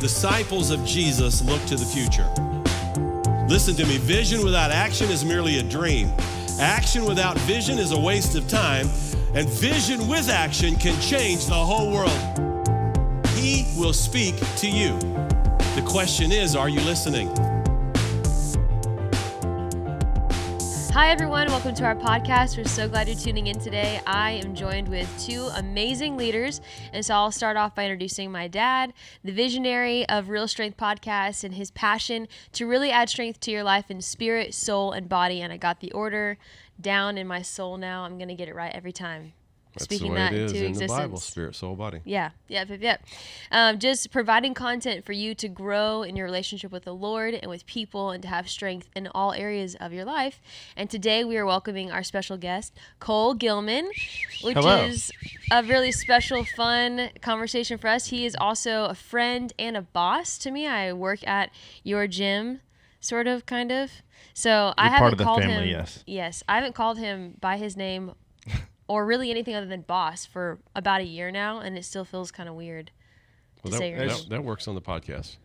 disciples of Jesus look to the future. Listen to me, vision without action is merely a dream. Action without vision is a waste of time, and vision with action can change the whole world. He will speak to you. The question is, are you listening? Hi, everyone. Welcome to our podcast. We're so glad you're tuning in today. I am joined with two amazing leaders. And so I'll start off by introducing my dad, the visionary of Real Strength Podcast, and his passion to really add strength to your life in spirit, soul, and body. And I got the order down in my soul now. I'm going to get it right every time. That's Speaking the way that it is into in existence. the Bible, spirit, soul, body. Yep. Just providing content for you to grow in your relationship with the Lord and with people and to have strength in all areas of your life. And today we are welcoming our special guest, Cole Gilman, which Hello. is a really special, fun conversation for us. He is also a friend and a boss to me. I work at your gym, sort of, kind of. So I haven't part of the called family, him. yes. Yes, I haven't called him by his name or really anything other than boss for about a year now, and it still feels kind of weird to say your name. That works on the podcast.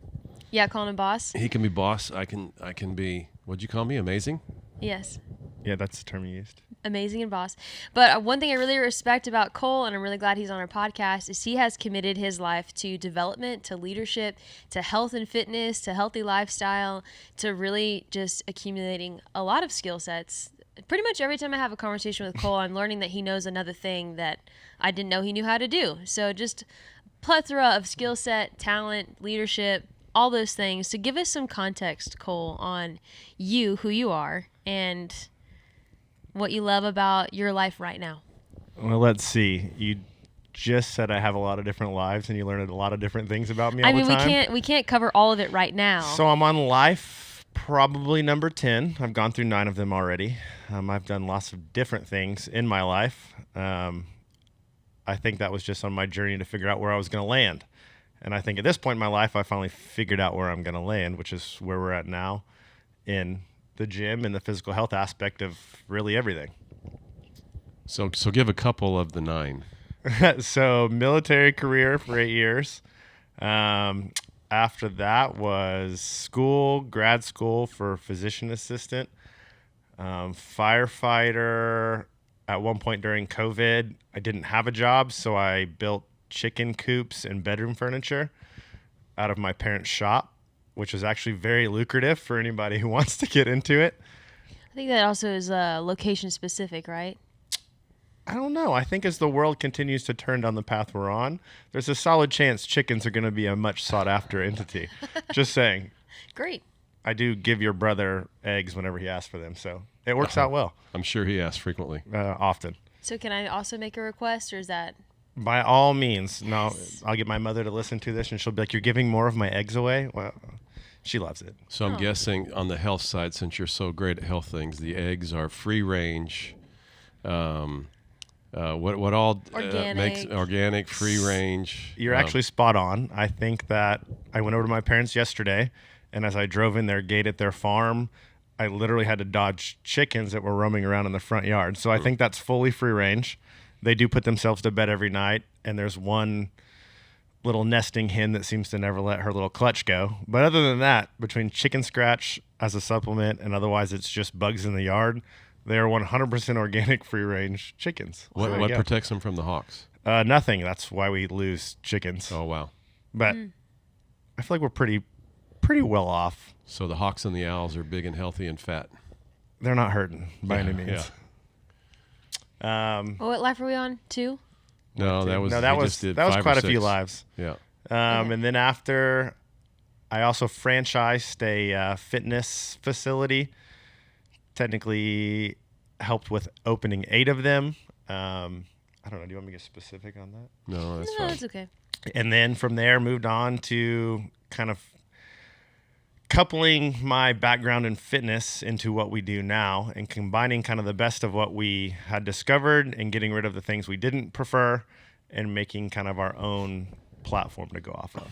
Yeah, calling him boss? He can be boss. I can be, what'd you call me, amazing? Yes. Yeah, that's the term you used. Amazing and boss. But one thing I really respect about Cole, and I'm really glad he's on our podcast, is he has committed his life to development, to leadership, to health and fitness, to healthy lifestyle, to really just accumulating a lot of skill sets. Pretty much every time I have a conversation with Cole, I'm learning that he knows another thing that I didn't know he knew how to do. So just plethora of skill set, talent, leadership, all those things. So give us some context, Cole, on you, who you are, and what you love about your life right now. Well, let's see. You just said I have a lot of different lives, and you learned a lot of different things about me all the time. we can't cover all of it right now. So I'm on life probably number 10. I've gone through 9 of them already. I've done lots of different things in my life. I think that was just on my journey to figure out where I was going to land. And I think at this point in my life, I finally figured out where I'm going to land, which is where we're at now in the gym and the physical health aspect of really everything. So give a couple of the 9. So military career for 8 years. After that was grad school for physician assistant, firefighter. At one point during COVID, I didn't have a job, so I built chicken coops and bedroom furniture out of my parents' shop, which was actually very lucrative for anybody who wants to get into it. I think that also is location specific, right? I don't know. I think as the world continues to turn down the path we're on, there's a solid chance chickens are going to be a much sought after entity. Just saying. Great. I do give your brother eggs whenever he asks for them, so it works out well. I'm sure he asks frequently. Often. So can I also make a request, or is that... By all means. No, I'll get my mother to listen to this, and she'll be like, "You're giving more of my eggs away?" Well, she loves it. So I'm guessing on the health side, since you're so great at health things, the eggs are free range. What all makes organic, free range? You're actually spot on. I think that I went over to my parents yesterday, and as I drove in their gate at their farm, I literally had to dodge chickens that were roaming around in the front yard. So I think that's fully free range. They do put themselves to bed every night, and there's one little nesting hen that seems to never let her little clutch go. But other than that, between chicken scratch as a supplement and otherwise it's just bugs in the yard, they are 100% organic free-range chickens. What protects them from the hawks? Nothing. That's why we lose chickens. Oh, wow. But I feel like we're pretty well off. So the hawks and the owls are big and healthy and fat. They're not hurting by any means. Yeah. what life are we on? 2? No, that was quite a few lives. Yeah. And then after, I also franchised a fitness facility. Technically helped with opening 8 of them. I don't know. Do you want me to get specific on that? No, that's fine. That's okay. And then from there, moved on to kind of coupling my background in fitness into what we do now and combining kind of the best of what we had discovered and getting rid of the things we didn't prefer and making kind of our own platform to go off of.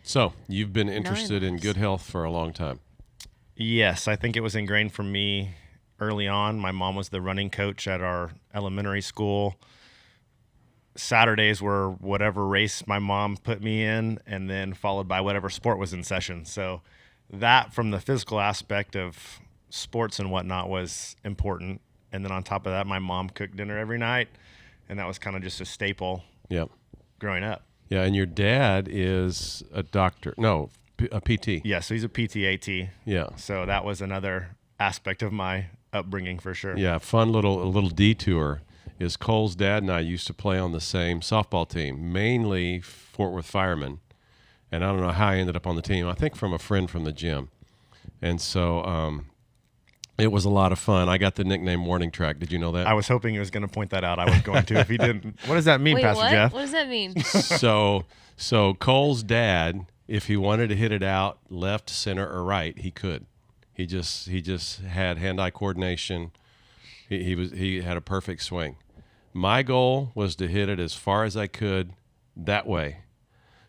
So you've been interested in good health for a long time. Yes, I think it was ingrained for me early on. My mom was the running coach at our elementary school. Saturdays were whatever race my mom put me in, and then followed by whatever sport was in session. So that, from the physical aspect of sports and whatnot, was important. And then on top of that, my mom cooked dinner every night, and that was kind of just a staple Yep. growing up. Yeah, and your dad is a doctor. No, a PT. Yeah, so he's a PTAT. Yeah. So that was another aspect of my upbringing for sure. Yeah, fun little detour is Cole's dad and I used to play on the same softball team, mainly Fort Worth Firemen. And I don't know how I ended up on the team. I think from a friend from the gym. And so it was a lot of fun. I got the nickname Warning Track. Did you know that? I was hoping he was going to point that out. I was going to if he didn't. What does that mean, Wait, Pastor what? Jeff? What does that mean? So Cole's dad, if he wanted to hit it out left, center, or right, he could. He just had hand-eye coordination. He had a perfect swing. My goal was to hit it as far as I could that way.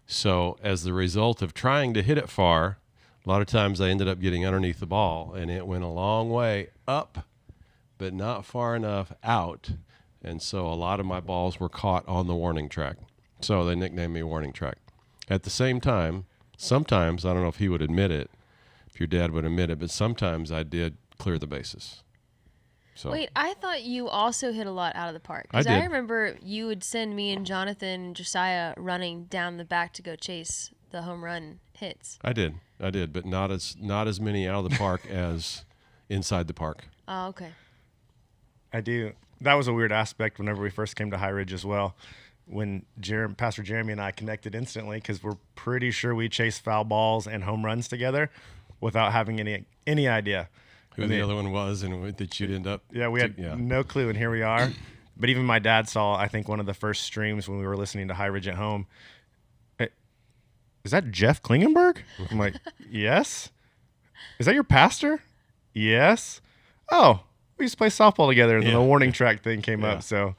So as the result of trying to hit it far, a lot of times I ended up getting underneath the ball, and it went a long way up, but not far enough out. And so a lot of my balls were caught on the warning track. So they nicknamed me Warning Track. At the same time, sometimes, I don't know if he would admit it, if your dad would admit it, but sometimes I did clear the bases. So Wait, I thought you also hit a lot out of the park. I Because did. I remember you would send me and Jonathan and Josiah running down the back to go chase the home run hits. I did, but not as many out of the park as inside the park. Oh, okay. I do. That was a weird aspect whenever we first came to High Ridge as well. When Pastor Jeremy and I connected instantly, because we're pretty sure we chased foul balls and home runs together without having any idea Who the other one was and that you'd end up. Yeah, we had no clue, and here we are. But even my dad saw, I think, one of the first streams when we were listening to High Ridge at home. Is that Jeff Klingenberg? I'm like, yes. Is that your pastor? Yes. Oh, we used to play softball together, and then the warning track thing came up. So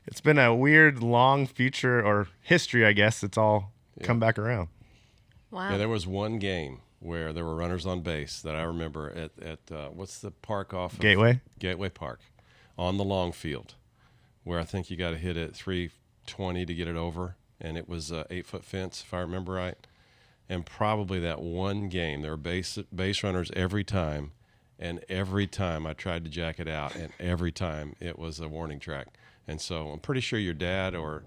it's been a weird, long future or history, I guess. It's all come back around. Wow. Yeah, there was one game where there were runners on base that I remember at what's the park off of Gateway Park, on the long field, where I think you got to hit it 320 to get it over, and it was a 8-foot fence if I remember right. And probably that one game, there were base runners every time, and every time I tried to jack it out, and every time it was a warning track. And so I'm pretty sure your dad or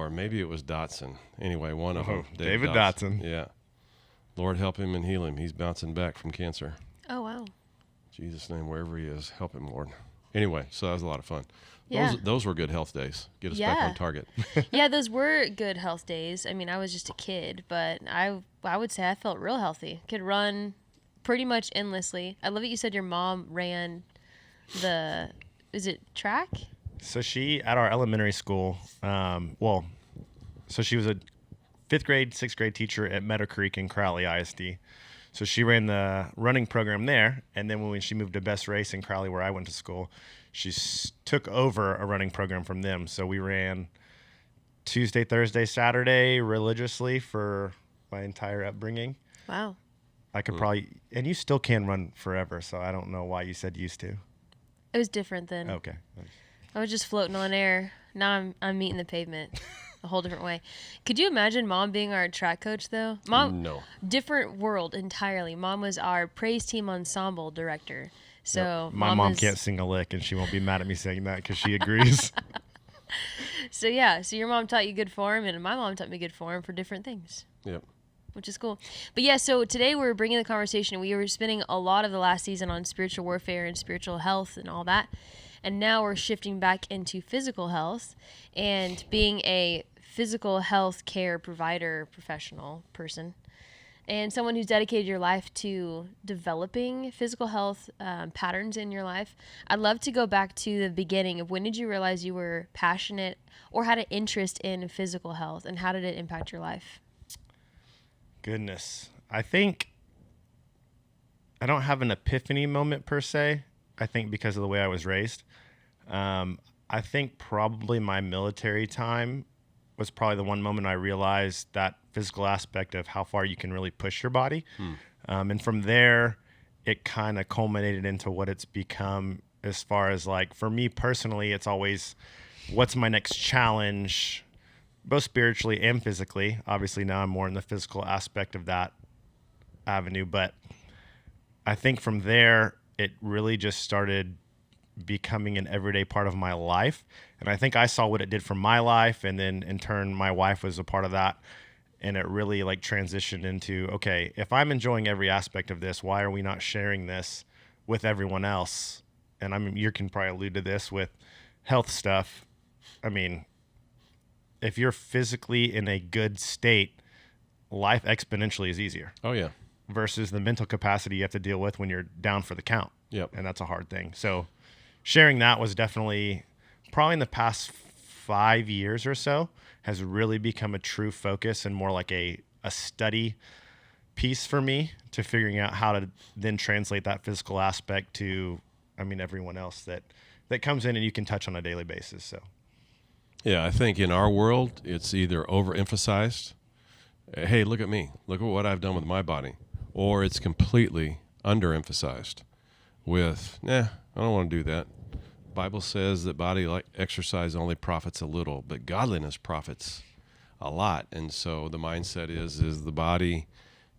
maybe it was Dotson. Anyway, one of them, David Dotson. Yeah. Lord help him and heal him. He's bouncing back from cancer. Oh, wow. Jesus' name, wherever he is, help him, Lord. Anyway, so that was a lot of fun. Yeah. Those were good health days. Get us back Yeah. on target. Yeah, those were good health days. I mean, I was just a kid, but I would say I felt real healthy. Could run pretty much endlessly. I love that you said your mom ran is it track? So she, at our elementary school, so she was a 5th grade, 6th grade teacher at Meadow Creek in Crowley ISD. So she ran the running program there. And then when she moved to Best Race in Crowley, where I went to school, she took over a running program from them. So we ran Tuesday, Thursday, Saturday religiously for my entire upbringing. Wow. I could probably, and you still can run forever. So I don't know why you said used to. It was different then. Okay. I was just floating on air. Now I'm meeting the pavement a whole different way. Could you imagine Mom being our track coach, though? Mom, No. different world entirely. Mom was our praise team ensemble director. So My mom was, can't sing a lick, and she won't be mad at me saying that because she agrees. So yeah, so your mom taught you good form, and my mom taught me good form for different things. Yep. Which is cool. But yeah, so today we're bringing the conversation. We were spending a lot of the last season on spiritual warfare and spiritual health and all that. And now we're shifting back into physical health and being a physical health care provider, professional person, and someone who's dedicated your life to developing physical health patterns in your life. I'd love to go back to the beginning of when did you realize you were passionate or had an interest in physical health, and how did it impact your life? Goodness. I think I don't have an epiphany moment per se. I think because of the way I was raised. I think probably my military time was probably the one moment I realized that physical aspect of how far you can really push your body. And from there, it kind of culminated into what it's become as far as, like, for me personally, it's always what's my next challenge, both spiritually and physically. Obviously now I'm more in the physical aspect of that avenue, but I think from there it really just started becoming an everyday part of my life. And I think I saw what it did for my life, and then in turn my wife was a part of that, and it really like transitioned into, okay, if I'm enjoying every aspect of this, why are we not sharing this with everyone else? And I mean, you can probably allude to this with health stuff. I mean, if you're physically in a good state, life exponentially is easier. Oh yeah. Versus the mental capacity you have to deal with when you're down for the count. Yep. And that's a hard thing. So sharing that was definitely, probably in the past 5 years or so, has really become a true focus and more like a study piece for me, to figuring out how to then translate that physical aspect to, I mean, everyone else that comes in and you can touch on a daily basis. So Yeah, I think in our world, it's either overemphasized. Hey, look at me. Look at what I've done with my body. Or it's completely underemphasized with, I don't want to do that. Bible says that body like exercise only profits a little, but godliness profits a lot. And so the mindset is the body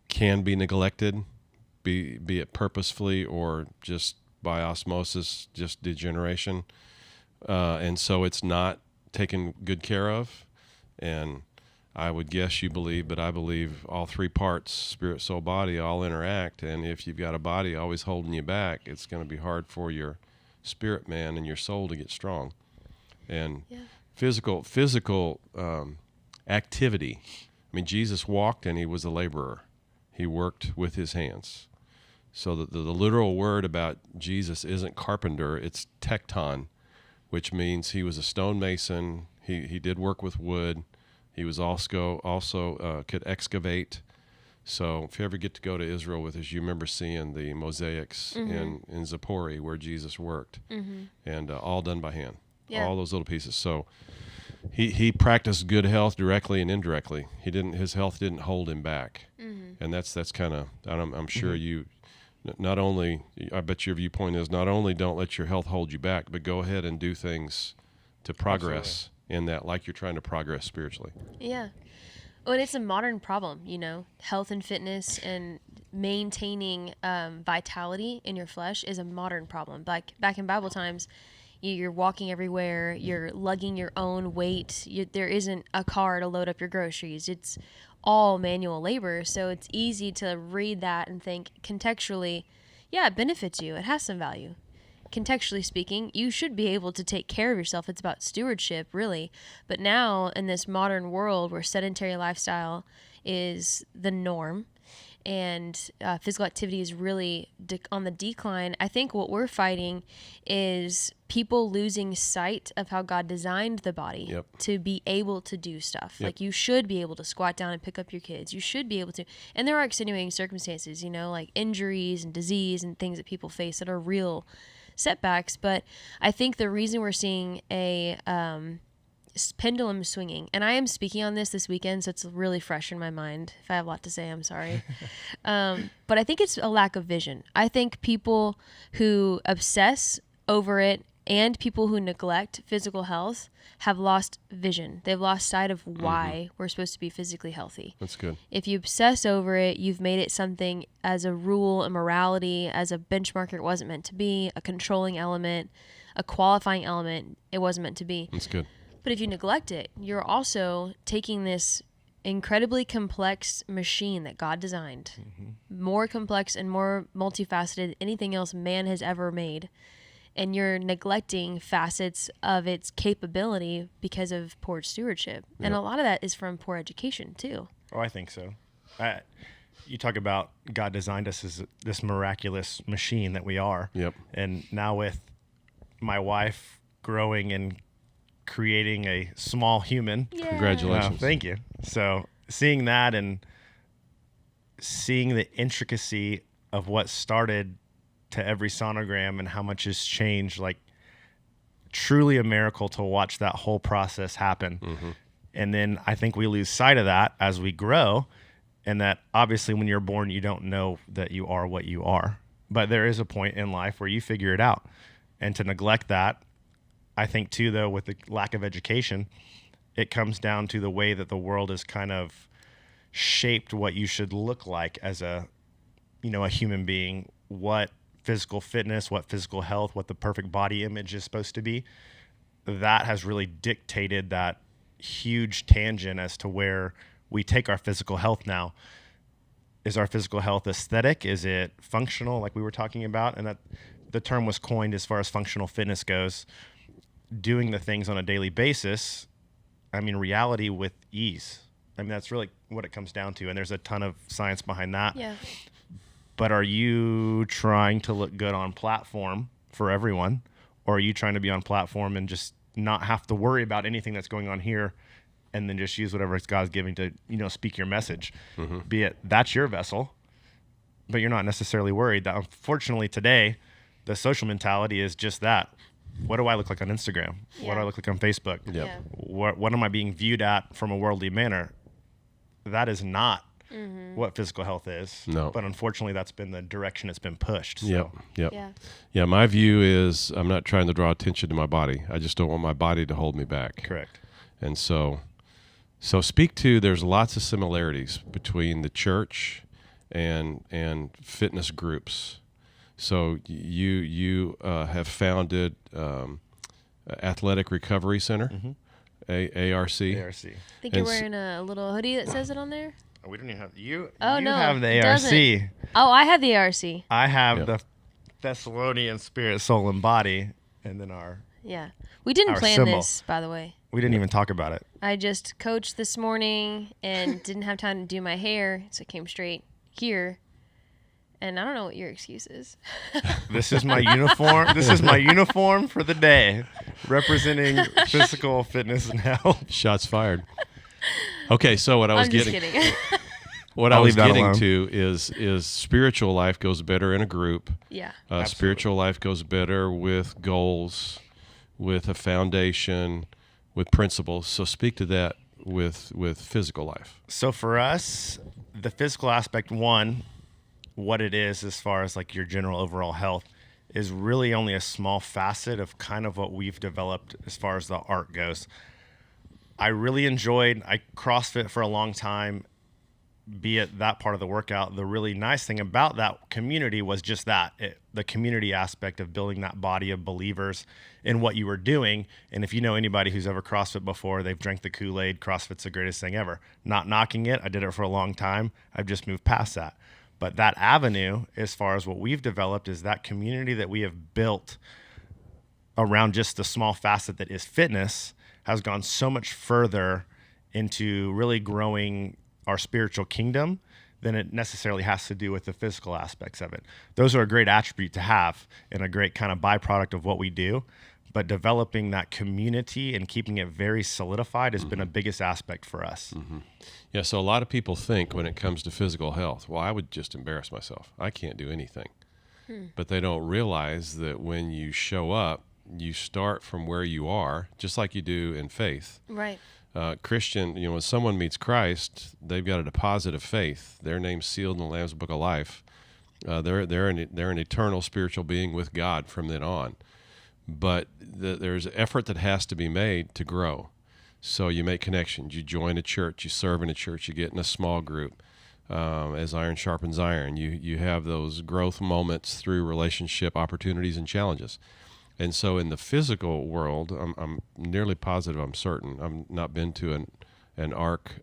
can be neglected, be it purposefully or just by osmosis, just degeneration. And so it's not taken good care of. And I would guess you believe, but I believe all three parts, spirit, soul, body, all interact. And if you've got a body always holding you back, it's going to be hard for your spirit man and your soul to get strong. And physical activity. I mean, Jesus walked and he was a laborer. He worked with his hands. So the literal word about Jesus isn't carpenter, it's tekton, which means he was a stonemason. He did work with wood. He was also could excavate. So if you ever get to go to Israel with us, you remember seeing the mosaics in Zippori where Jesus worked, and all done by hand, all those little pieces. So he practiced good health directly and indirectly. His health didn't hold him back, and that's kind of, I'm sure you. Not only, I bet your viewpoint is not only don't let your health hold you back, but go ahead and do things to progress in that, like you're trying to progress spiritually. Yeah. Well, and it's a modern problem, health and fitness and maintaining vitality in your flesh is a modern problem. Like back in Bible times, you're walking everywhere, you're lugging your own weight. There isn't a car to load up your groceries. It's all manual labor. So it's easy to read that and think contextually, it benefits you. It has some value. Contextually speaking, you should be able to take care of yourself. It's about stewardship, really. But now in this modern world where sedentary lifestyle is the norm and physical activity is really on the decline, I think what we're fighting is people losing sight of how God designed the body to be able to do stuff. Like you should be able to squat down and pick up your kids. You should be able to. And there are extenuating circumstances, like injuries and disease and things that people face that are real setbacks. But I think the reason we're seeing a pendulum swinging, and I am speaking on this weekend, so it's really fresh in my mind. If I have a lot to say, I'm sorry. But I think it's a lack of vision. I think people who obsess over it and people who neglect physical health have lost vision. They've lost sight of why we're supposed to be physically healthy. That's good. If you obsess over it, you've made it something as a rule, a morality, as a benchmark it wasn't meant to be, a controlling element, a qualifying element it wasn't meant to be. That's good. But if you neglect it, you're also taking this incredibly complex machine that God designed, more complex and more multifaceted than anything else man has ever made, and you're neglecting facets of its capability because of poor stewardship. Yep. And a lot of that is from poor education too. Oh, I think so. You talk about God designed us as this miraculous machine that we are. Yep. And now with my wife growing and creating a small human. Yeah. Congratulations. Thank you. So seeing that and seeing the intricacy of what started to every sonogram and how much has changed, like truly a miracle to watch that whole process happen. And then I think we lose sight of that as we grow, and that obviously when you're born, you don't know that you are what you are, but there is a point in life where you figure it out. And to neglect that, I think too, though, with the lack of education, it comes down to the way that the world is kind of shaped what you should look like as a human being, what physical fitness, what physical health, what the perfect body image is supposed to be. That has really dictated that huge tangent as to where we take our physical health now. Is our physical health aesthetic? Is it functional, like we were talking about? And that the term was coined as far as functional fitness goes, doing the things on a daily basis. I mean, reality with ease. I mean, that's really what it comes down to. And there's a ton of science behind that. Yeah. But are you trying to look good on platform for everyone? Or are you trying to be on platform and just not have to worry about anything that's going on here, and then just use whatever God's giving to, speak your message? Be it that's your vessel, but you're not necessarily worried. That unfortunately today, the social mentality is just that. What do I look like on Instagram? What do I look like on Facebook? Yep. Yeah. What am I being viewed at from a worldly manner? That is not what physical health is. No. But unfortunately, that's been the direction it's been pushed. So. Yep. Yeah. Yeah, my view is I'm not trying to draw attention to my body. I just don't want my body to hold me back. Correct. And so speak to, there's lots of similarities between the church and fitness groups. So you have founded Athletic Recovery Center, ARC. ARC. I think you're wearing a little hoodie that says it on there. We don't even have you. Oh, you no, have the it ARC. doesn't. Oh, I have the ARC. I have Yep. the Thessalonian spirit, soul, and body, and then Yeah. We didn't Our plan symbol. this, by the way. we didn't even talk about it. I just coached this morning and didn't have time to do my hair, so it came straight here. And I don't know what your excuse is. This is my uniform. This is my uniform for the day, representing physical fitness and health. Shots fired. Okay, so what I was I'm just getting kidding. what I I'll was leave that getting alone. to is spiritual life goes better in a group. Yeah. Spiritual life goes better with goals, with a foundation, with principles. So speak to that with physical life. So for us, the physical aspect, one, what it is as far as like your general overall health, is really only a small facet of kind of what we've developed as far as the art goes. I really enjoyed, I CrossFit for a long time, be it that part of the workout. The really nice thing about that community was just that, the community aspect of building that body of believers in what you were doing. And if you know anybody who's ever CrossFit before, they've drank the Kool-Aid. CrossFit's the greatest thing ever. Not knocking it. I did it for a long time. I've just moved past that. But that avenue, as far as what we've developed, is that community that we have built around just the small facet that is fitness, has gone so much further into really growing our spiritual kingdom than it necessarily has to do with the physical aspects of it. Those are a great attribute to have and a great kind of byproduct of what we do. But developing that community and keeping it very solidified has been a biggest aspect for us. Yeah, so a lot of people think when it comes to physical health, well, I would just embarrass myself. I can't do anything. But they don't realize that when you show up, you start from where you are, just like you do in faith. Right. Christian, when someone meets Christ, they've got a deposit of faith. Their name's sealed in the Lamb's Book of Life. They're an eternal spiritual being with God from then on. But there's effort that has to be made to grow. So you make connections. You join a church. You serve in a church. You get in a small group. As iron sharpens iron, you have those growth moments through relationship opportunities and challenges. And so in the physical world, I'm nearly positive, I'm certain, I've not been to an ARC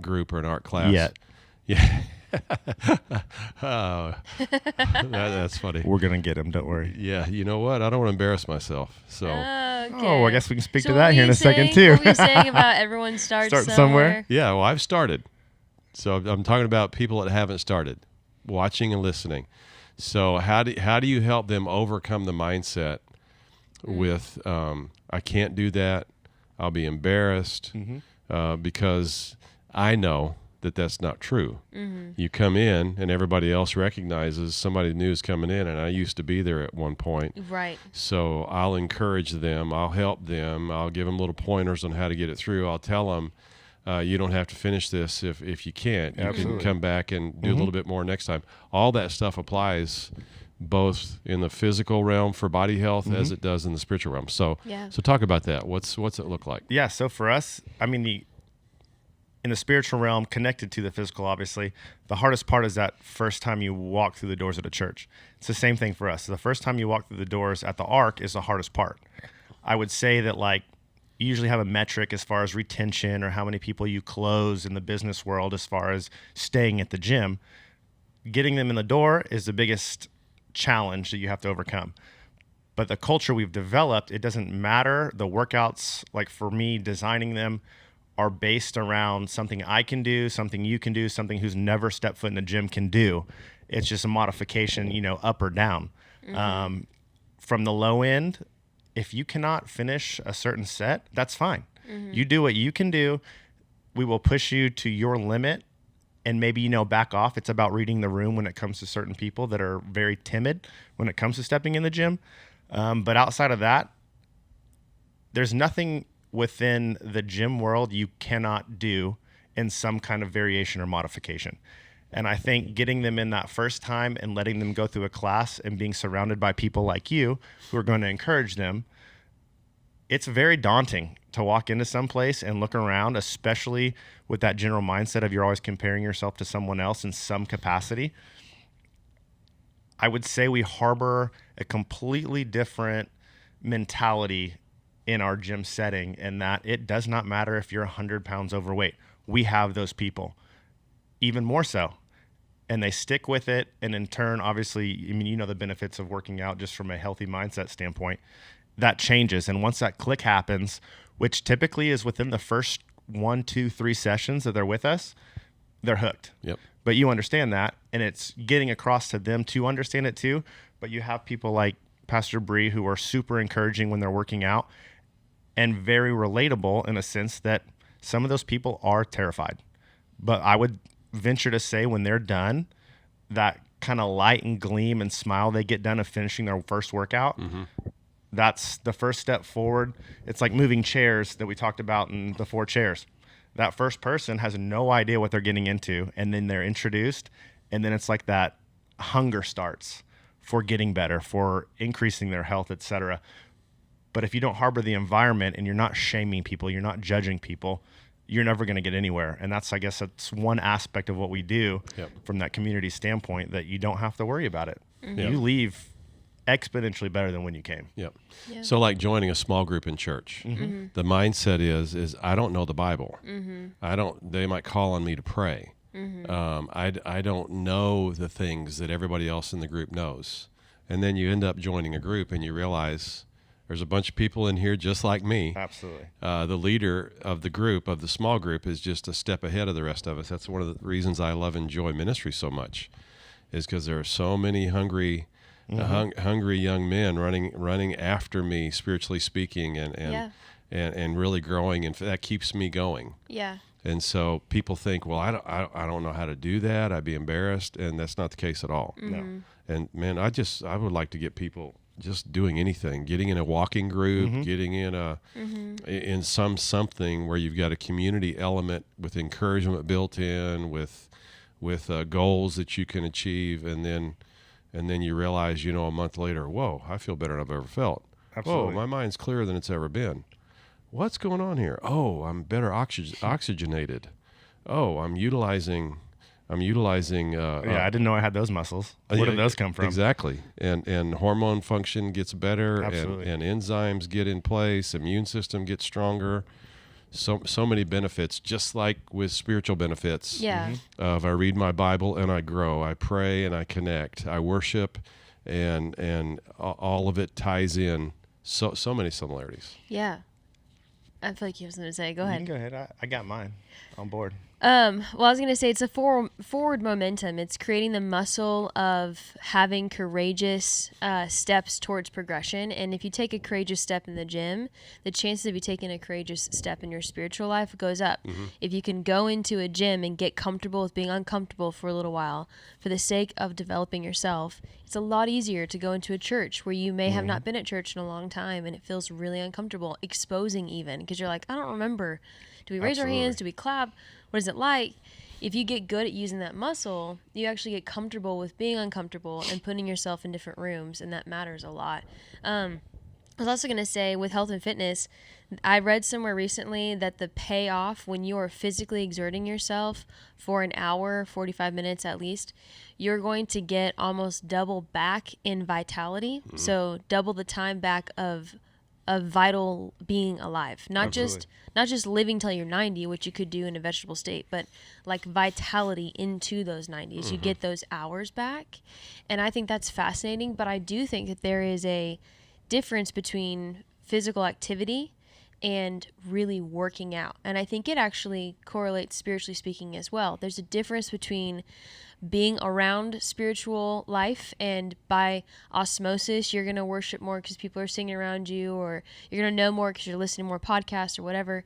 group or an ARC class. Yet. Yeah. Oh, that's funny. We're going to get him, don't worry. Yeah, you know what? I don't want to embarrass myself. So Okay. Oh, I guess we can speak So to what that were here in you a second, saying? too. What were you saying about everyone starts Start somewhere? somewhere? yeah, well, I've started. So I'm talking about people that haven't started, watching and listening. So how do you help them overcome the mindset with I can't do that, I'll be embarrassed, because I know that that's not true. You come in and everybody else recognizes somebody new is coming in, and I used to be there at one point. Right. So I'll encourage them, I'll help them, I'll give them little pointers on how to get it through. I'll tell them, you don't have to finish this if you can't. You can come back and do a little bit more next time. All that stuff applies both in the physical realm for body health as it does in the spiritual realm. So, so talk about that. What's it look like? Yeah. So for us, I mean, in the spiritual realm, connected to the physical, obviously, the hardest part is that first time you walk through the doors of the church. It's the same thing for us. The first time you walk through the doors at the Ark is the hardest part. I would say that, like, you usually have a metric as far as retention or how many people you close in the business world as far as staying at the gym. Getting them in the door is the biggest challenge that you have to overcome. But the culture we've developed, it doesn't matter. The workouts, like for me, designing them are based around something I can do, something you can do, something who's never stepped foot in the gym can do. It's just a modification, up or down. From the low end, if you cannot finish a certain set, that's fine. You do what you can do. We will push you to your limit and maybe, back off. It's about reading the room when it comes to certain people that are very timid when it comes to stepping in the gym. But outside of that, there's nothing within the gym world you cannot do in some kind of variation or modification. And I think getting them in that first time and letting them go through a class and being surrounded by people like you who are going to encourage them, it's very daunting to walk into some place and look around, especially with that general mindset of you're always comparing yourself to someone else in some capacity. I would say we harbor a completely different mentality in our gym setting, and that it does not matter if you're 100 pounds overweight. We have those people, even more so, and they stick with it. And in turn, obviously, I mean, the benefits of working out just from a healthy mindset standpoint, that changes. And once that click happens, which typically is within the first 1, 2, 3 sessions that they're with us, they're hooked. Yep. But you understand that, and it's getting across to them to understand it too. But you have people like Pastor Bree who are super encouraging when they're working out, and very relatable in a sense that some of those people are terrified. But I would venture to say when they're done, that kind of light and gleam and smile they get done of finishing their first workout, that's the first step forward. It's like moving chairs that we talked about in the 4 chairs. That first person has no idea what they're getting into, and then they're introduced, and then it's like that hunger starts for getting better, for increasing their health, etc. But if you don't harbor the environment and you're not shaming people, you're not judging people, you're never going to get anywhere. And I guess that's one aspect of what we do from that community standpoint, that you don't have to worry about it. You leave exponentially better than when you came. Yeah. So like joining a small group in church, the mindset is I don't know the Bible. They might call on me to pray. I don't know the things that everybody else in the group knows. And then you end up joining a group and you realize there's a bunch of people in here just like me. Absolutely. The leader of the group, of the small group, is just a step ahead of the rest of us. That's one of the reasons I love and enjoy ministry so much, is because there are so many hungry young men running after me, spiritually speaking, and really growing, and that keeps me going. Yeah. And so people think, well, I don't know how to do that. I'd be embarrassed, and that's not the case at all. No. And man, I would like to get people just doing anything, getting in a walking group, getting in something where you've got a community element with encouragement built in, with goals that you can achieve, and then you realize, a month later, whoa, I feel better than I've ever felt. Absolutely. Whoa, my mind's clearer than it's ever been. What's going on here? Oh, I'm better oxygenated. Oh, I'm utilizing. I didn't know I had those muscles. Where did those come from? Exactly. And hormone function gets better. Absolutely. And enzymes get in place. Immune system gets stronger. So many benefits, just like with spiritual benefits. Yeah. Of I read my Bible and I grow. I pray and I connect. I worship, and all of it ties in. So many similarities. Yeah. I feel like you have something to say. Go ahead. You can go ahead. I got mine on board. Well, I was going to say it's a forward momentum. It's creating the muscle of having courageous steps towards progression. And if you take a courageous step in the gym, the chances of you taking a courageous step in your spiritual life goes up. If you can go into a gym and get comfortable with being uncomfortable for a little while for the sake of developing yourself, It's a lot easier to go into a church where you may have not been at church in a long time and it feels really uncomfortable, exposing even, because you're like, I don't remember. Do we raise our hands? Do we clap? What is it like? If you get good at using that muscle, you actually get comfortable with being uncomfortable and putting yourself in different rooms, and that matters a lot. I was also going to say, with health and fitness, I read somewhere recently that the payoff when you are physically exerting yourself for an hour, 45 minutes at least, you're going to get almost double back in vitality. So double the time back of vital being alive, not just living till you're 90, which you could do in a vegetable state, but like vitality into those 90s. You get those hours back, and I think that's fascinating. But I do think that there is a difference between physical activity and really working out, and I think it actually correlates spiritually speaking as well. There's a difference between being around spiritual life, and by osmosis you're going to worship more because people are singing around you, or you're going to know more because you're listening to more podcasts or whatever,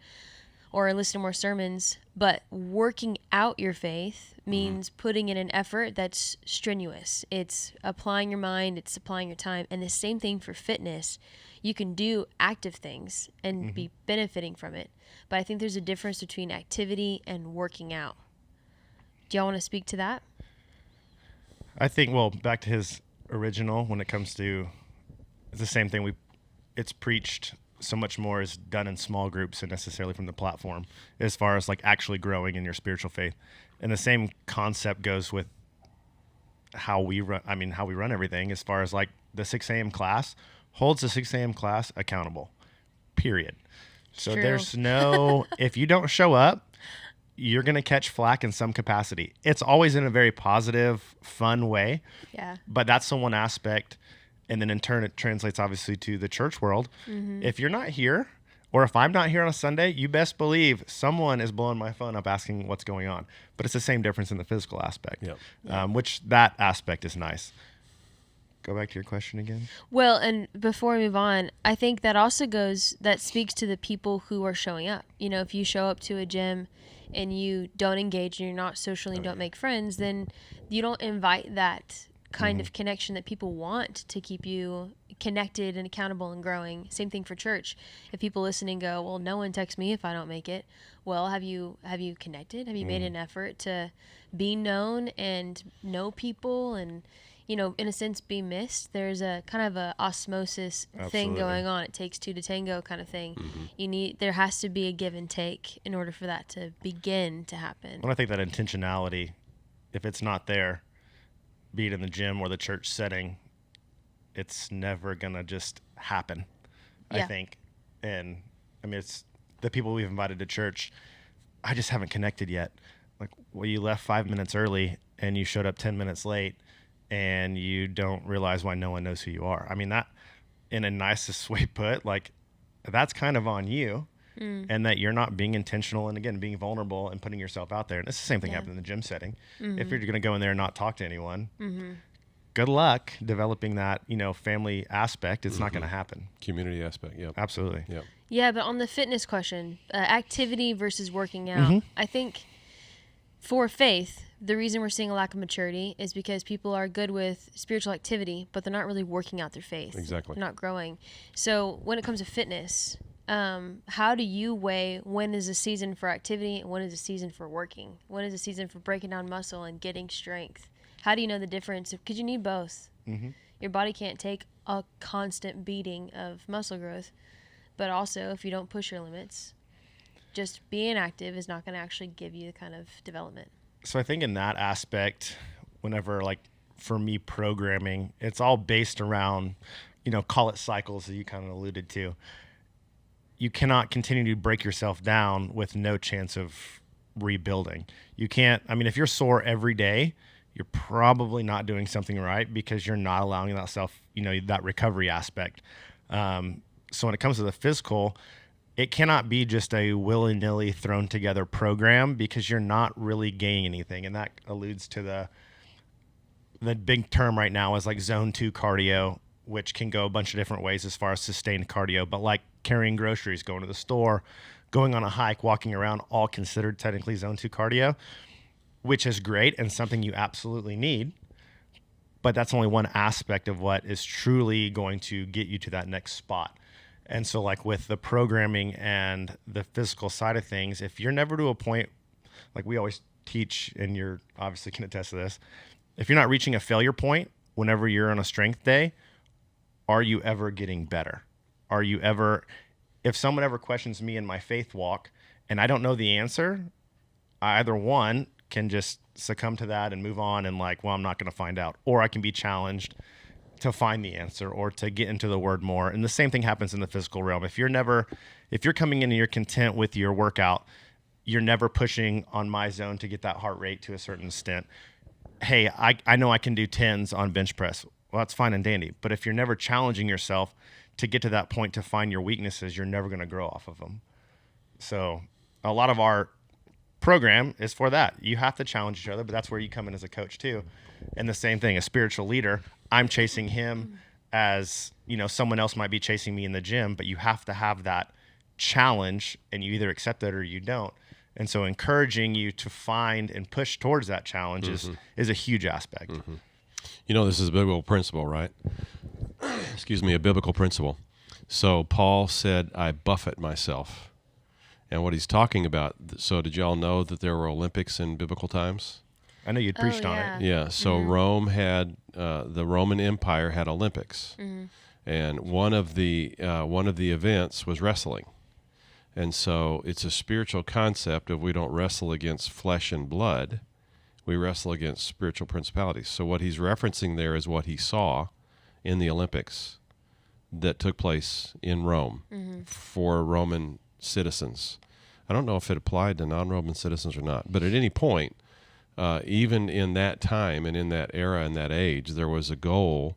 or listening to more sermons. But working out your faith means putting in an effort that's strenuous. It's applying your mind, it's applying your time. And the same thing for fitness. You can do active things and be benefiting from it, but I think there's a difference between activity and working out. Do y'all want to speak to that? I think, well, back to his original, when it comes to, it's the same thing. It's preached so much more is done in small groups and necessarily from the platform, as far as like actually growing in your spiritual faith. And the same concept goes with how we run everything, as far as like the 6 a.m. class holds the 6 a.m. class accountable, period. So there's no, if you don't show up, you're going to catch flack in some capacity. It's always in a very positive, fun way. Yeah. But that's the one aspect. And then in turn, it translates obviously to the church world. If you're not here, or if I'm not here on a Sunday, you best believe someone is blowing my phone up asking what's going on. But it's the same difference in the physical aspect, which that aspect is nice. Go back to your question again. Well, and before we move on, I think that also that speaks to the people who are showing up. You know, if you show up to a gym and you don't engage and you're not social and you don't make friends, then you don't invite that kind of connection that people want to keep you connected and accountable and growing. Same thing for church. If people listening go, well, no one texts me if I don't make it. Well, have you connected? Have you made an effort to be known and know people and, you know, in a sense, be missed? There's a kind of a osmosis thing going on. It takes two to tango kind of thing. There has to be a give and take in order for that to begin to happen. Well, I think that intentionality, if it's not there, be it in the gym or the church setting, it's never going to just happen, I think. And I mean, it's the people we've invited to church, I just haven't connected yet. Like, well, you left 5 minutes early and you showed up 10 minutes late and you don't realize why no one knows who you are. I mean, that, in a nicest way put, like, that's kind of on you. And that you're not being intentional and, again, being vulnerable and putting yourself out there. And it's the same thing happened in the gym setting. If you're going to go in there and not talk to anyone, good luck developing that, you know, family aspect. It's not going to happen. Community aspect, yep. Absolutely. Yep. Yeah, but on the fitness question, activity versus working out, I think for faith, the reason we're seeing a lack of maturity is because people are good with spiritual activity, but they're not really working out their faith. Exactly. They're not growing. So when it comes to fitness, how do you weigh when is a season for activity and when is a season for working? When is a season for breaking down muscle and getting strength? How do you know the difference? Because you need both. Your body can't take a constant beating of muscle growth, but also if you don't push your limits, just being active is not going to actually give you the kind of development. So I think in that aspect, whenever, like, for me, programming, it's all based around, you know, call it cycles that you kind of alluded to. You cannot continue to break yourself down with no chance of rebuilding. You can't, I mean, if you're sore every day, you're probably not doing something right because you're not allowing that that recovery aspect. So when it comes to the physical, it cannot be just a willy-nilly thrown together program because you're not really gaining anything. And that alludes to the big term right now is like zone 2 cardio, which can go a bunch of different ways as far as sustained cardio, but like carrying groceries, going to the store, going on a hike, walking around, all considered technically zone 2 cardio, which is great and something you absolutely need. but that's only one aspect of what is truly going to get you to that next spot. And so like with the programming and the physical side of things, if you're never to a point, like we always teach, and you're obviously can attest to this, if you're not reaching a failure point whenever you're on a strength day, are you ever getting better? Are you ever, if someone ever questions me in my faith walk and I don't know the answer, I either one can just succumb to that and move on and like, well, I'm not going to find out, or I can be challenged to find the answer or to get into the word more. And the same thing happens in the physical realm. If you're coming in and you're content with your workout, you're never pushing on my zone to get that heart rate to a certain extent. Hey, I know I can do 10s on bench press. Well, that's fine and dandy. But if you're never challenging yourself to get to that point to find your weaknesses, you're never going to grow off of them. So a lot of our program is for that. You have to challenge each other, but that's where you come in as a coach too. And the same thing, a spiritual leader, I'm chasing him as, someone else might be chasing me in the gym, but you have to have that challenge and you either accept it or you don't. And so encouraging you to find and push towards that challenge is a huge aspect. Mm-hmm. This is a biblical principle, right? Excuse me, a biblical principle. So Paul said, I buffet myself. And what he's talking about, so did y'all know that there were Olympics in biblical times? I know you'd preached on it. Yeah, so Rome had, the Roman Empire had Olympics. Mm-hmm. And one of the events was wrestling. And so it's a spiritual concept of we don't wrestle against flesh and blood. We wrestle against spiritual principalities. So what he's referencing there is what he saw in the Olympics that took place in Rome for Roman citizens. I don't know if it applied to non-Roman citizens or not, but at any point, even in that time and in that era and that age, there was a goal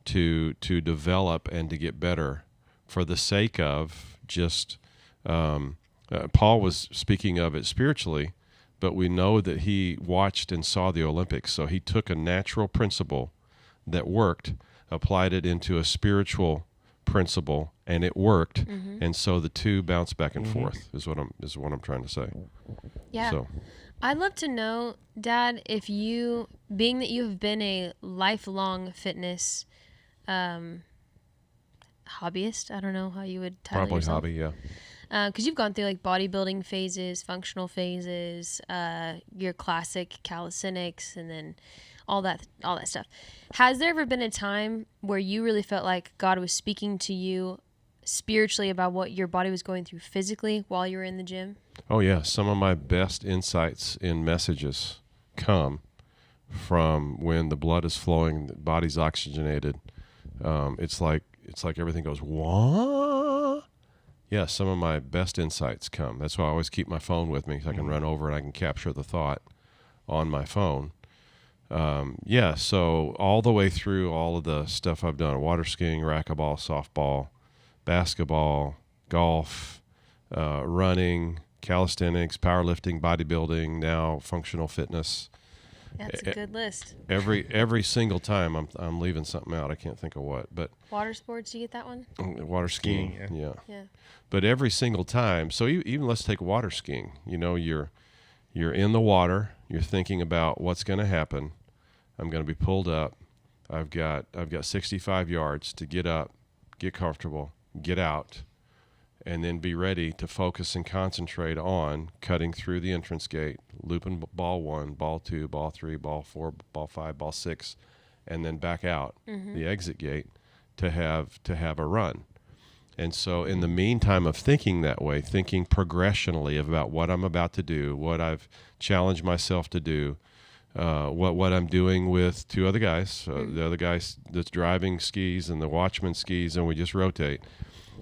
to develop and to get better for the sake of just Paul was speaking of it spiritually, but we know that he watched and saw the Olympics. So he took a natural principle that worked, applied it into a spiritual principle, and it worked. And so the two bounce back and forth is what I'm trying to say. Yeah. So I'd love to know, Dad, if you, being that you have been a lifelong fitness hobbyist, I don't know how you would title Probably yourself. hobby, yeah. Because you've gone through like bodybuilding phases, functional phases, your classic calisthenics, and then all that stuff. Has there ever been a time where you really felt like God was speaking to you spiritually about what your body was going through physically while you were in the gym? Oh yeah, some of my best insights in messages come from when the blood is flowing, the body's oxygenated. It's like everything goes, what? Yeah, some of my best insights come. That's why I always keep my phone with me so I can run over and I can capture the thought on my phone. So all the way through all of the stuff I've done, water skiing, racquetball, softball, basketball, golf, running, calisthenics, powerlifting, bodybuilding, now functional fitness. That's a good list. Every single time I'm leaving something out. I can't think of what, but water sports. You get that one? Water skiing. Yeah. Yeah. But every single time. So even let's take water skiing. You're in the water. You're thinking about what's going to happen. I'm going to be pulled up. I've got 65 yards to get up, get comfortable, get out, and then be ready to focus and concentrate on cutting through the entrance gate, looping ball 1, ball 2, ball 3, ball 4, ball 5, ball 6, and then back out the exit gate to have a run. And so in the meantime of thinking that way, thinking progressionally about what I'm about to do, what I've challenged myself to do, what I'm doing with two other guys, the other guy that's driving skis and the watchman skis, and we just rotate.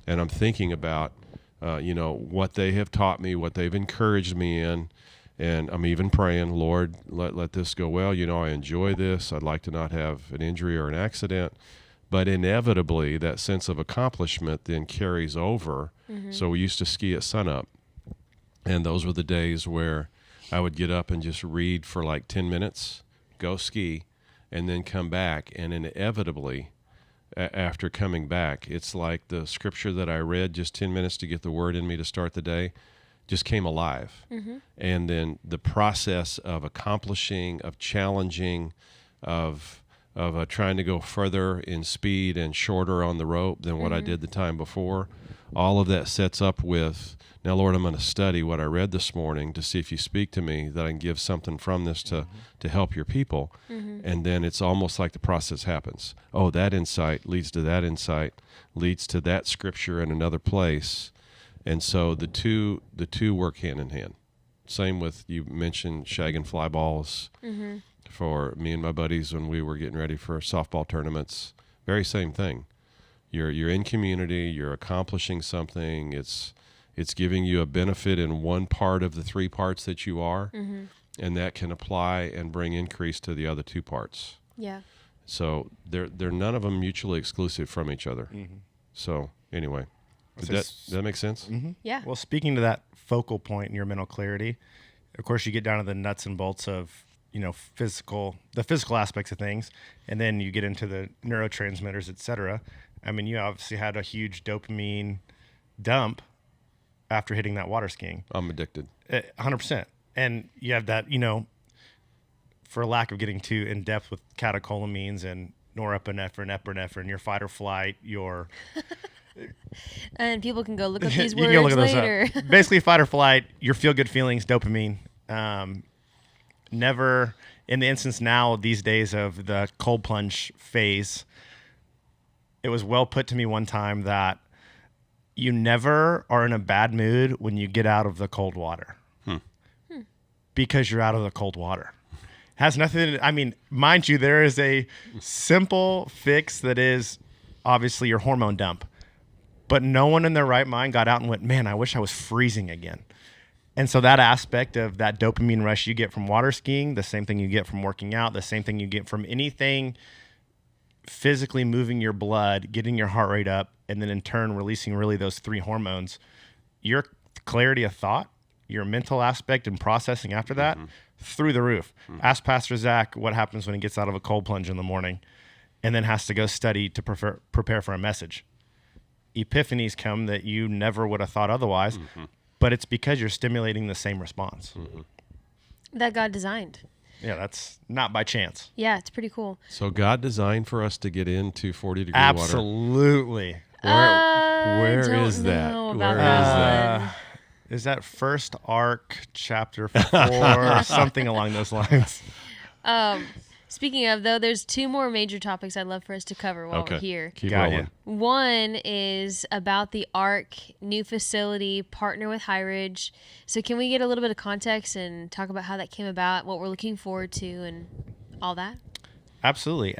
And I'm thinking about, what they have taught me, what they've encouraged me in, and I'm even praying, Lord, let this go well. I enjoy this. I'd like to not have an injury or an accident. But inevitably, that sense of accomplishment then carries over. So we used to ski at sunup, and those were the days where I would get up and just read for like 10 minutes, go ski, and then come back. And inevitably, after coming back, it's like the scripture that I read just 10 minutes to get the word in me to start the day just came alive. And then the process of accomplishing, of challenging, of trying to go further in speed and shorter on the rope than what I did the time before. All of that sets up with, now, Lord, I'm going to study what I read this morning to see if you speak to me, that I can give something from this to help your people. And then it's almost like the process happens. Oh, that insight leads to that insight, leads to that scripture in another place. And so the two work hand in hand. Same with, you mentioned shagging fly balls for me and my buddies when we were getting ready for softball tournaments. Very same thing. You're in community, you're accomplishing something. It's giving you a benefit in one part of the three parts that you are, and that can apply and bring increase to the other two parts. Yeah. So they're none of them mutually exclusive from each other. So anyway, does that make sense? Yeah. Well, speaking to that focal point in your mental clarity, of course, you get down to the nuts and bolts of, the physical aspects of things, and then you get into the neurotransmitters, et cetera. I mean, you obviously had a huge dopamine dump after hitting that water skiing. I'm addicted. 100%. And you have that, for lack of getting too in depth with catecholamines and norepinephrine, epinephrine, your fight or flight, your... And people can go look up these you can go words look at later. those up. Basically, fight or flight, your feel-good feelings, dopamine. Never, in the instance now, these days of the cold plunge phase, it was well put to me one time that you never are in a bad mood when you get out of the cold water. Because you're out of the cold water. Has nothing to, mind you, there is a simple fix that is obviously your hormone dump. But no one in their right mind got out and went, man, I wish I was freezing again. And so that aspect of that dopamine rush you get from water skiing, the same thing you get from working out, the same thing you get from anything physically moving your blood, getting your heart rate up, and then in turn releasing really those three hormones, your clarity of thought, your mental aspect and processing after that, through the roof. Ask Pastor Zach what happens when he gets out of a cold plunge in the morning and then has to go study to prepare for a message. Epiphanies come that you never would have thought otherwise, but it's because you're stimulating the same response. That God designed. Yeah, that's not by chance. Yeah, it's pretty cool. So God designed for us to get into 40-degree water. Absolutely. Where is that? Where is that? Is that First Ark chapter 4, something along those lines? Speaking of, though, there's two more major topics I'd love for us to cover while we're here. Keep Got rolling. One is about the ARC, new facility, partner with High Ridge. So can we get a little bit of context and talk about how that came about, what we're looking forward to, and all that? Absolutely.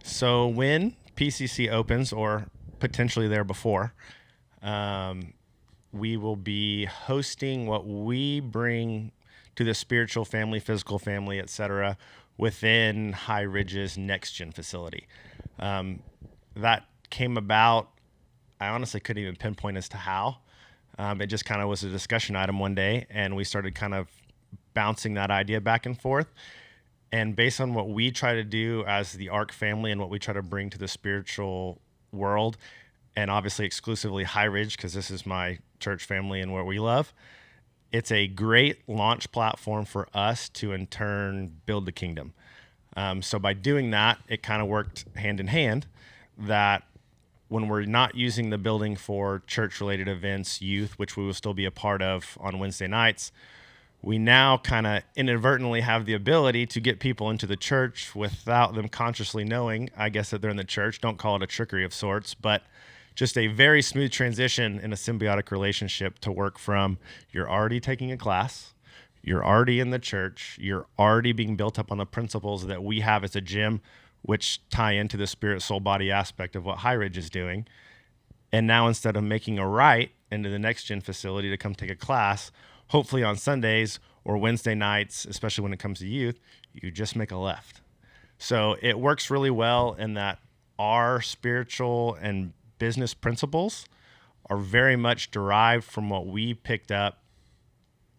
So when PCC opens, or potentially there before, we will be hosting what we bring to the spiritual family, physical family, et cetera, within High Ridge's Next Gen facility. That came about, I honestly couldn't even pinpoint as to how. It just kind of was a discussion item one day, and we started kind of bouncing that idea back and forth. And based on what we try to do as the ARC family and what we try to bring to the spiritual world, and obviously exclusively High Ridge, because this is my church family and what we love, it's a great launch platform for us to in turn build the kingdom. So by doing that, it kind of worked hand in hand that when we're not using the building for church-related events, youth, which we will still be a part of on Wednesday nights, we now kind of inadvertently have the ability to get people into the church without them consciously knowing, I guess, that they're in the church. Don't call it a trickery of sorts, but just a very smooth transition in a symbiotic relationship to work from you're already taking a class, you're already in the church, you're already being built up on the principles that we have as a gym, which tie into the spirit, soul, body aspect of what High Ridge is doing. And now instead of making a right into the Next Gen facility to come take a class, hopefully on Sundays or Wednesday nights, especially when it comes to youth, you just make a left. So it works really well in that our spiritual and business principles are very much derived from what we picked up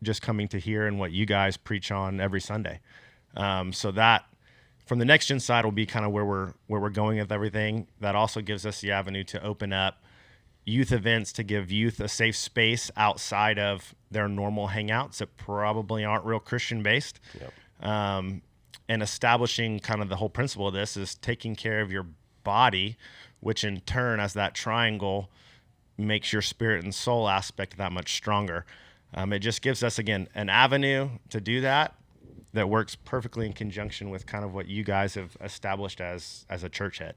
just coming to here and what you guys preach on every Sunday. So that from the Next Gen side will be kind of where we're going with everything. That also gives us the avenue to open up youth events, to give youth a safe space outside of their normal hangouts that probably aren't real Christian based. Yep. and establishing kind of the whole principle of this is taking care of your body, which in turn, as that triangle, makes your spirit and soul aspect that much stronger. It just gives us, again, an avenue to do that works perfectly in conjunction with kind of what you guys have established as a church head.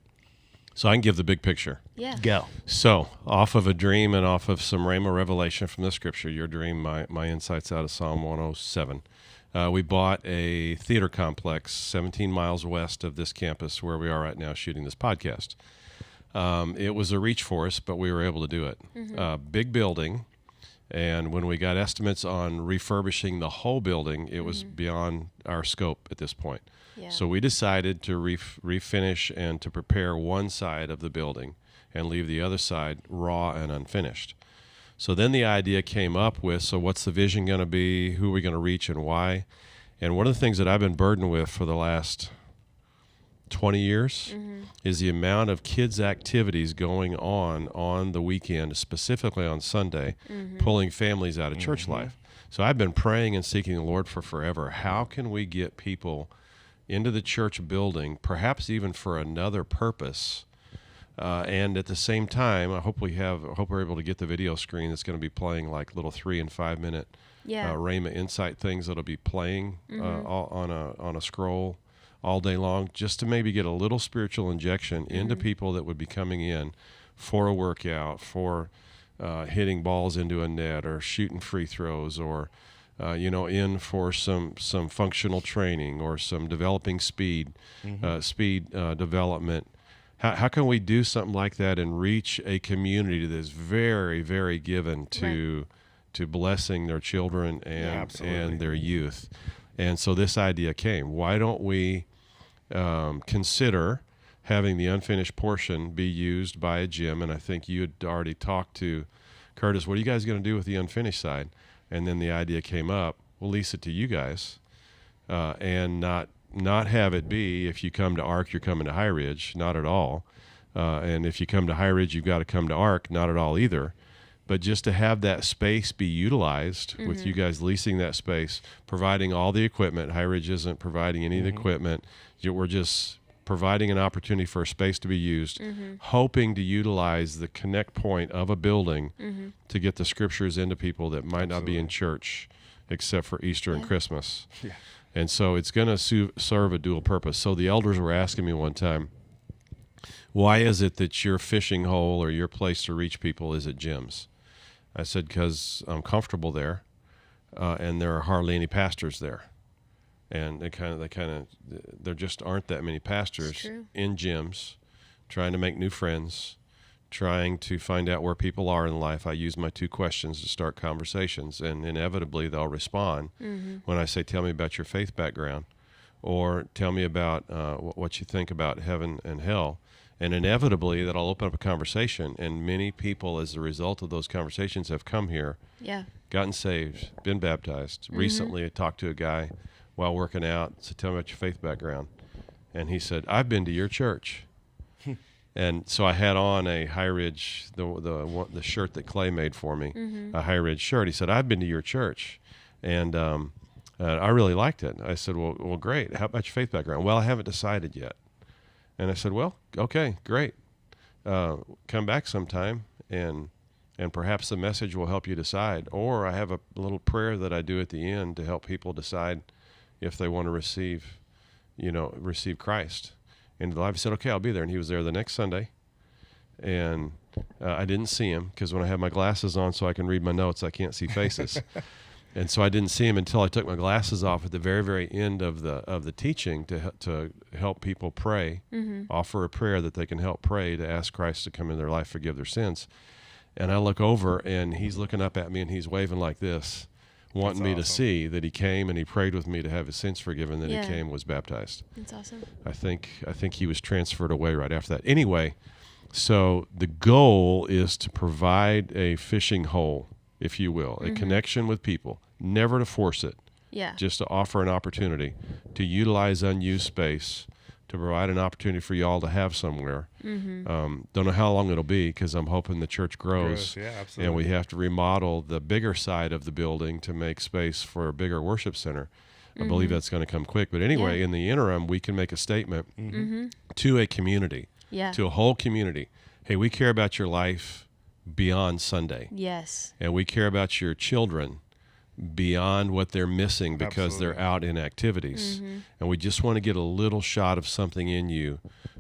So I can give the big picture. Yeah. Go. So off of a dream and off of some rhema revelation from the scripture, your dream, my insights out of Psalm 107, we bought a theater complex 17 miles west of this campus where we are right now shooting this podcast. It was a reach for us, but we were able to do it. Big building. And when we got estimates on refurbishing the whole building, it was beyond our scope at this point. Yeah. So we decided to refinish and to prepare one side of the building and leave the other side raw and unfinished. So then the idea came up with, so what's the vision going to be? Who are we going to reach and why? And one of the things that I've been burdened with for the last 20 years is the amount of kids' activities going on the weekend, specifically on Sunday, pulling families out of church life. So I've been praying and seeking the Lord for forever. How can we get people into the church building, perhaps even for another purpose? And at the same time, I hope we're able to get the video screen that's going to be playing like little 3 and 5 minute Rhema Insight things that'll be playing on a scroll all day long, just to maybe get a little spiritual injection into people that would be coming in for a workout, for hitting balls into a net or shooting free throws, or in for some functional training or some developing speed development. How can we do something like that and reach a community that is very, very given to blessing their children and their youth? And so this idea came. Why don't we consider having the unfinished portion be used by a gym? And I think you had already talked to Curtis, what are you guys going to do with the unfinished side? And then the idea came up, we'll lease it to you guys and not have it be, if you come to ARC, you're coming to High Ridge, not at all. And if you come to High Ridge, you've got to come to ARC, not at all either. But just to have that space be utilized with you guys leasing that space, providing all the equipment. High Ridge isn't providing any of the equipment. We're just providing an opportunity for a space to be used, hoping to utilize the connect point of a building to get the scriptures into people that might not be in church except for Easter and Christmas. Yeah. And so it's going to serve a dual purpose. So the elders were asking me one time, why is it that your fishing hole or your place to reach people is at gyms? I said, because I'm comfortable there, and there are hardly any pastors there. And there just aren't that many pastors in gyms trying to make new friends, trying to find out where people are in life. I use my 2 questions to start conversations, and inevitably they'll respond when I say, tell me about your faith background, or tell me about what you think about heaven and hell. And inevitably that'll open up a conversation, and many people as a result of those conversations have come here, gotten saved, been baptized. Recently I talked to a guy while working out, said, tell me about your faith background. And he said, I've been to your church. And so I had on a High Ridge, the shirt that Clay made for me, a High Ridge shirt. He said, I've been to your church, and I really liked it. I said, well, great. How about your faith background? Well, I haven't decided yet. And I said, well, okay, great. Come back sometime, and perhaps the message will help you decide. Or I have a little prayer that I do at the end to help people decide if they want to receive Christ into the life. He said, okay, I'll be there. And he was there the next Sunday. And I didn't see him because when I have my glasses on so I can read my notes, I can't see faces. And so I didn't see him until I took my glasses off at the very, very end of the teaching to help people pray, offer a prayer that they can help pray to ask Christ to come into their life, forgive their sins. And I look over, and he's looking up at me, and he's waving like this, wanting me to see that he came and he prayed with me to have his sins forgiven, then he came and was baptized. That's awesome. I think he was transferred away right after that. Anyway, so the goal is to provide a fishing hole, if you will, a connection with people, never to force it, just to offer an opportunity to utilize unused space, to provide an opportunity for y'all to have somewhere. Don't know how long it'll be, because I'm hoping the church grows. Yeah, absolutely. And we have to remodel the bigger side of the building to make space for a bigger worship center. I believe that's going to come quick. But anyway, Yeah. in the interim, we can make a statement to a community, Yeah. to a whole community. Hey, we care about your life beyond Sunday. Yes. And we care about your children beyond what they're missing because they're out in activities. And we just want to get a little shot of something in you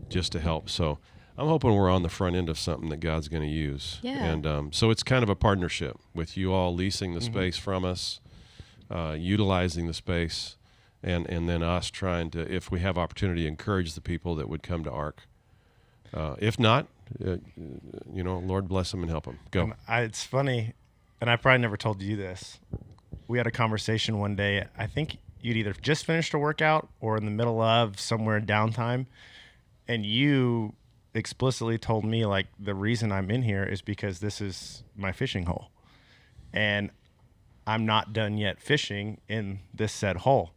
just to help. So I'm hoping we're on the front end of something that God's going to use. Yeah. And so it's kind of a partnership with you all leasing the space from us, utilizing the space, and then us trying to, if we have opportunity, encourage the people that would come to ARC. If not, Lord bless them and help them. Go. And it's funny, and I probably never told you this. We had a conversation one day. I think you'd either just finished a workout or in the middle of somewhere in downtime, and you explicitly told me, like, the reason I'm in here is because this is my fishing hole, and I'm not done yet fishing in this said hole.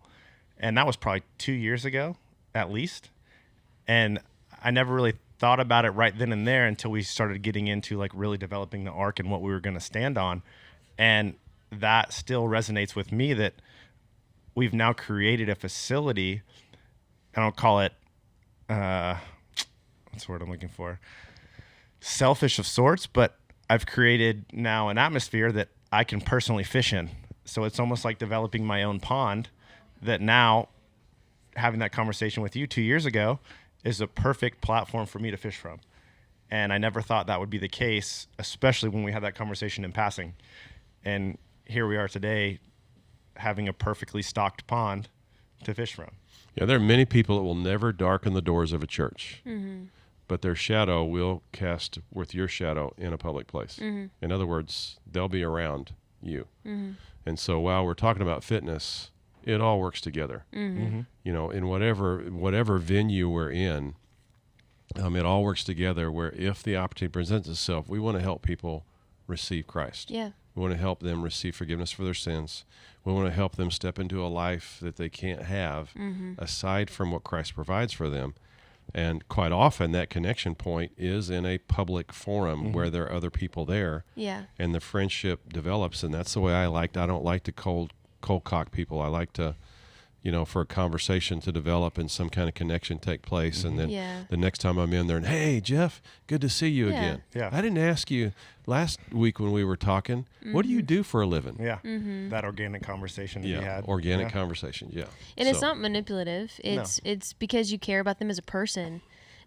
And that was probably 2 years ago, at least. And I never really thought about it right then and there until we started getting into like really developing the ARC and what we were going to stand on. And that still resonates with me, that we've now created a facility. I don't call it, what's the word I'm looking for? Selfish of sorts, but I've created now an atmosphere that I can personally fish in. So it's almost like developing my own pond, that now having that conversation with you 2 years ago is a perfect platform for me to fish from. And I never thought that would be the case, especially when we had that conversation in passing. And here we are today having a perfectly stocked pond to fish from. Yeah, there are many people that will never darken the doors of a church, but their shadow will cast with your shadow in a public place. In other words, they'll be around you. And so while we're talking about fitness, it all works together. In whatever venue we're in, it all works together, where if the opportunity presents itself, we want to help people receive Christ. Yeah. We want to help them receive forgiveness for their sins. We want to help them step into a life that they can't have aside from what Christ provides for them. And quite often that connection point is in a public forum where there are other people there. Yeah. And the friendship develops. And that's the way I don't like to cold cock people. I like to, for a conversation to develop and some kind of connection take place. And then the next time I'm in there, and hey, Jeff, good to see you again. Yeah. I didn't ask you last week when we were talking, what do you do for a living? Yeah. That organic conversation that you had. Organic conversation. Yeah. And it's not manipulative. It's because you care about them as a person,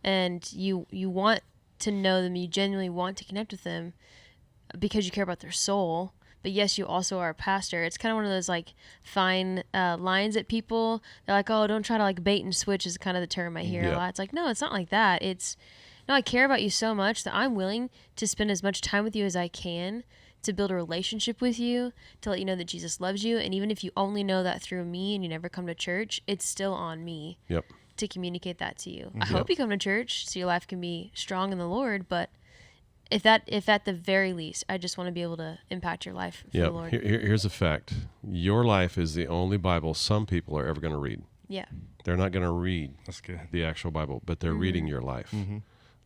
and you want to know them. You genuinely want to connect with them because you care about their soul. But yes, you also are a pastor. It's kind of one of those like fine lines that people, they're like, oh, don't try to like bait and switch is kind of the term I hear a lot. It's like, no, it's not like that. It's, no, I care about you so much that I'm willing to spend as much time with you as I can to build a relationship with you, to let you know that Jesus loves you. And even if you only know that through me and you never come to church, it's still on me to communicate that to you. I hope you come to church so your life can be strong in the Lord, but if at the very least, I just want to be able to impact your life for the Lord. Here's a fact. Your life is the only Bible some people are ever going to read. Yeah. They're not going to read That's good. the actual Bible, but they're reading your life.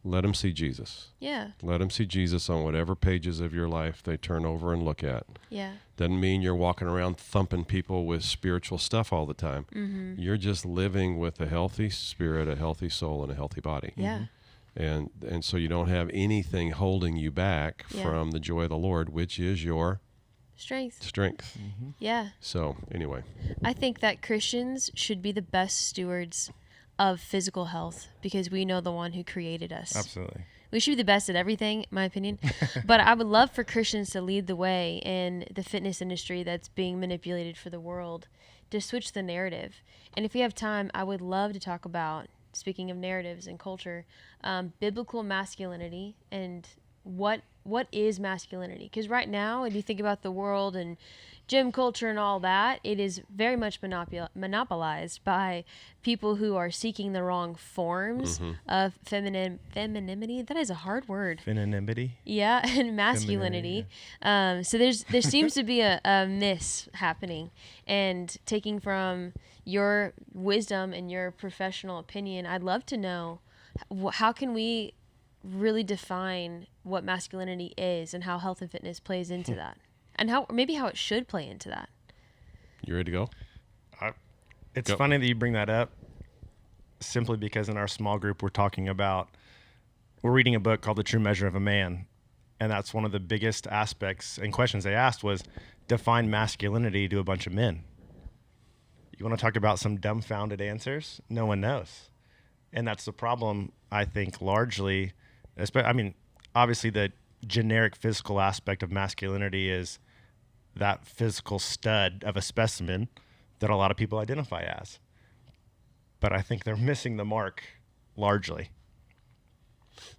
Let them see Jesus. Yeah. Let them see Jesus on whatever pages of your life they turn over and look at. Yeah. Doesn't mean you're walking around thumping people with spiritual stuff all the time. You're just living with a healthy spirit, a healthy soul, and a healthy body. Yeah. And so you don't have anything holding you back from the joy of the Lord, which is your strength. Yeah. So anyway, I think that Christians should be the best stewards of physical health because we know the one who created us. Absolutely. We should be the best at everything, in my opinion. But I would love for Christians to lead the way in the fitness industry that's being manipulated for the world, to switch the narrative. And if we have time, I would love to talk about, speaking of narratives and culture, biblical masculinity and what is masculinity. Because right now, when you think about the world and gym culture and all that, it is very much monopolized by people who are seeking the wrong forms of femininity. That is a hard word. Femininity. Yeah, and masculinity. So there seems to be a miss happening. And taking from your wisdom and your professional opinion, I'd love to know, how can we really define what masculinity is and how health and fitness plays into that, and how it should play into that. you ready to go? It's funny that you bring that up, simply because in our small group we're reading a book called The True Measure of a Man, and that's one of the biggest aspects and questions they asked was, define masculinity to a bunch of men. You want to talk about some dumbfounded answers? No one knows. And that's the problem, I think, largely. Obviously the generic physical aspect of masculinity is that physical stud of a specimen that a lot of people identify as. But I think they're missing the mark largely.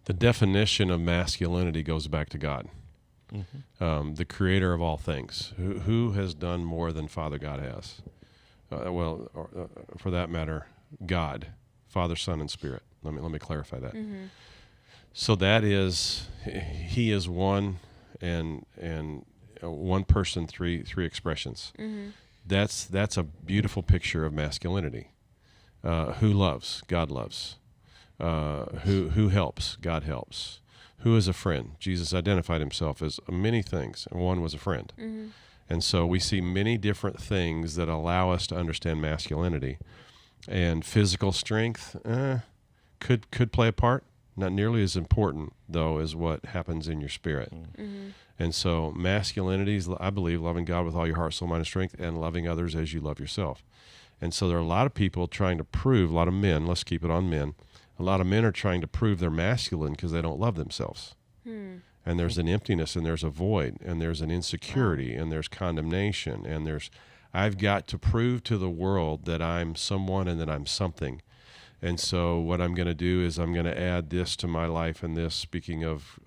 The definition of masculinity goes back to God, the creator of all things. Who has done more than Father God has? For that matter, God, Father, Son, and Spirit. Let me clarify that. Mm-hmm. So that is, He is one, and one person, three expressions. Mm-hmm. That's a beautiful picture of masculinity. Who loves? God loves. Who helps? God helps. Who is a friend? Jesus identified himself as many things, and one was a friend. Mm-hmm. And so we see many different things that allow us to understand masculinity. And physical strength could play a part. Not nearly as important, though, as what happens in your spirit. Mm-hmm. And so masculinity is, I believe, loving God with all your heart, soul, mind, and strength, and loving others as you love yourself. And so there are a lot of people trying to prove, a lot of men, let's keep it on men, a lot of men are trying to prove they're masculine because they don't love themselves. And there's an emptiness, and there's a void, and there's an insecurity, and there's condemnation, and I've got to prove to the world that I'm someone and that I'm something. And so what I'm going to do is I'm going to add this to my life, and this, speaking of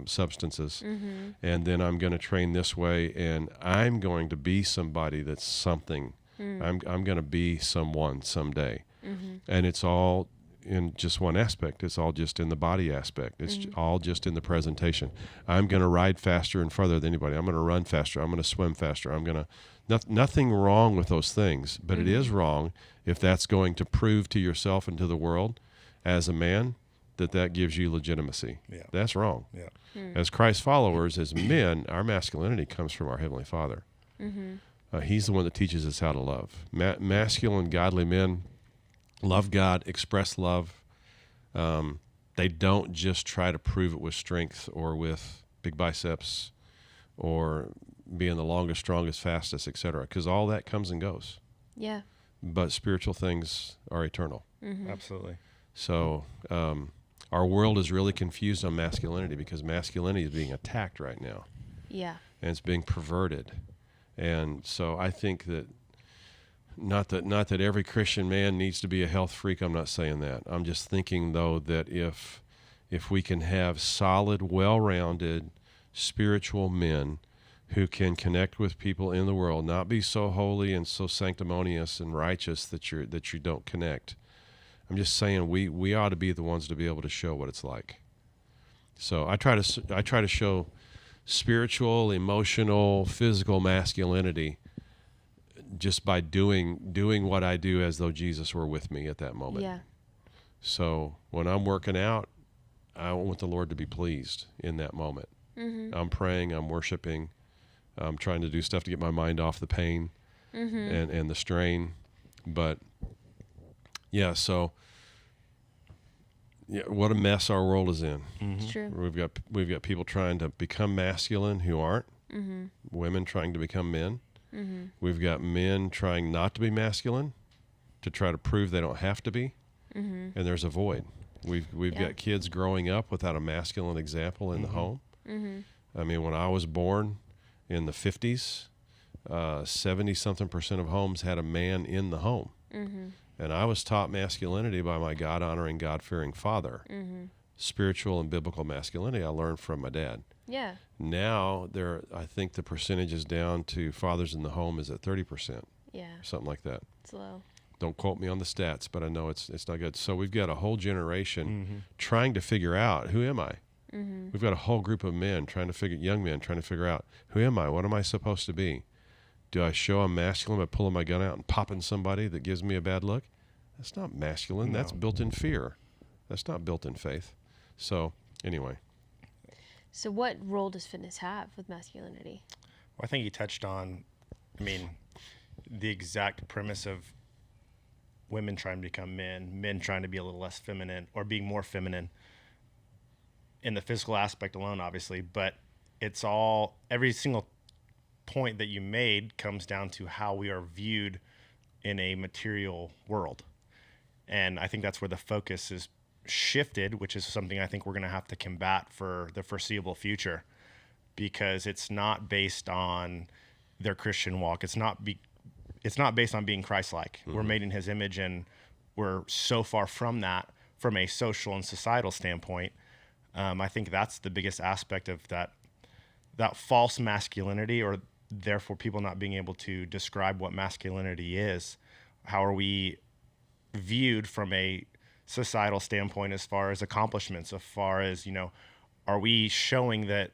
substances, and then I'm going to train this way, and I'm going to be somebody that's something. I'm going to be someone someday. And it's all in just one aspect. It's all just in the body aspect. It's all just in the presentation. I'm going to ride faster and further than anybody. I'm going to run faster. I'm going to swim faster. I'm going to... Nothing wrong with those things, but it is wrong if that's going to prove to yourself and to the world as a man that gives you legitimacy. Yeah. That's wrong. Yeah. As Christ followers, as men, our masculinity comes from our Heavenly Father. He's the one that teaches us how to love. Masculine, godly men love God, express love. They don't just try to prove it with strength or with big biceps or being the longest, strongest, fastest, etc., because all that comes and goes. Yeah. But spiritual things are eternal. Absolutely. So our world is really confused on masculinity because masculinity is being attacked right now. Yeah. And it's being perverted. And so I think that not that every Christian man needs to be a health freak. I'm not saying that. I'm just thinking, though, that if we can have solid, well-rounded, spiritual men who can connect with people in the world, not be so holy and so sanctimonious and righteous that you don't connect. I'm just saying we ought to be the ones to be able to show what it's like. So I try to show spiritual, emotional, physical masculinity just by doing what I do as though Jesus were with me at that moment. Yeah. So when I'm working out, I want the Lord to be pleased in that moment. I'm praying, I'm worshiping, I'm trying to do stuff to get my mind off the pain and the strain. But yeah, so what a mess our world is in. It's true. We've got people trying to become masculine who aren't. Women trying to become men. We've got men trying not to be masculine to try to prove they don't have to be. And there's a void. We've got kids growing up without a masculine example in the home. I mean, when I was born in the 50s, 70-something% of homes had a man in the home. And I was taught masculinity by my God-honoring, God-fearing father. Spiritual and biblical masculinity I learned from my dad. Yeah. Now, I think the percentage is down to fathers in the home is at 30%. Yeah. Something like that. It's low. Don't quote me on the stats, but I know it's not good. So we've got a whole generation trying to figure out, who am I? We've got a whole group of men young men trying to figure out, who am I? What am I supposed to be? Do I show I'm masculine by pulling my gun out and popping somebody that gives me a bad look? That's not masculine. No. That's built in fear. That's not built in faith. So anyway. So what role does fitness have with masculinity? Well, I think you touched on, the exact premise of women trying to become men trying to be a little less feminine or being more feminine in the physical aspect alone, obviously. But it's all, every single point that you made comes down to how we are viewed in a material world. And I think that's where the focus is shifted, which is something I think we're going to have to combat for the foreseeable future, because it's not based on their Christian walk. It's not based on being Christ-like. Mm-hmm. We're made in his image, and we're so far from that from a social and societal standpoint. I think that's the biggest aspect of that false masculinity, or therefore people not being able to describe what masculinity is. How are we viewed from a societal standpoint as far as accomplishments, as far as, are we showing that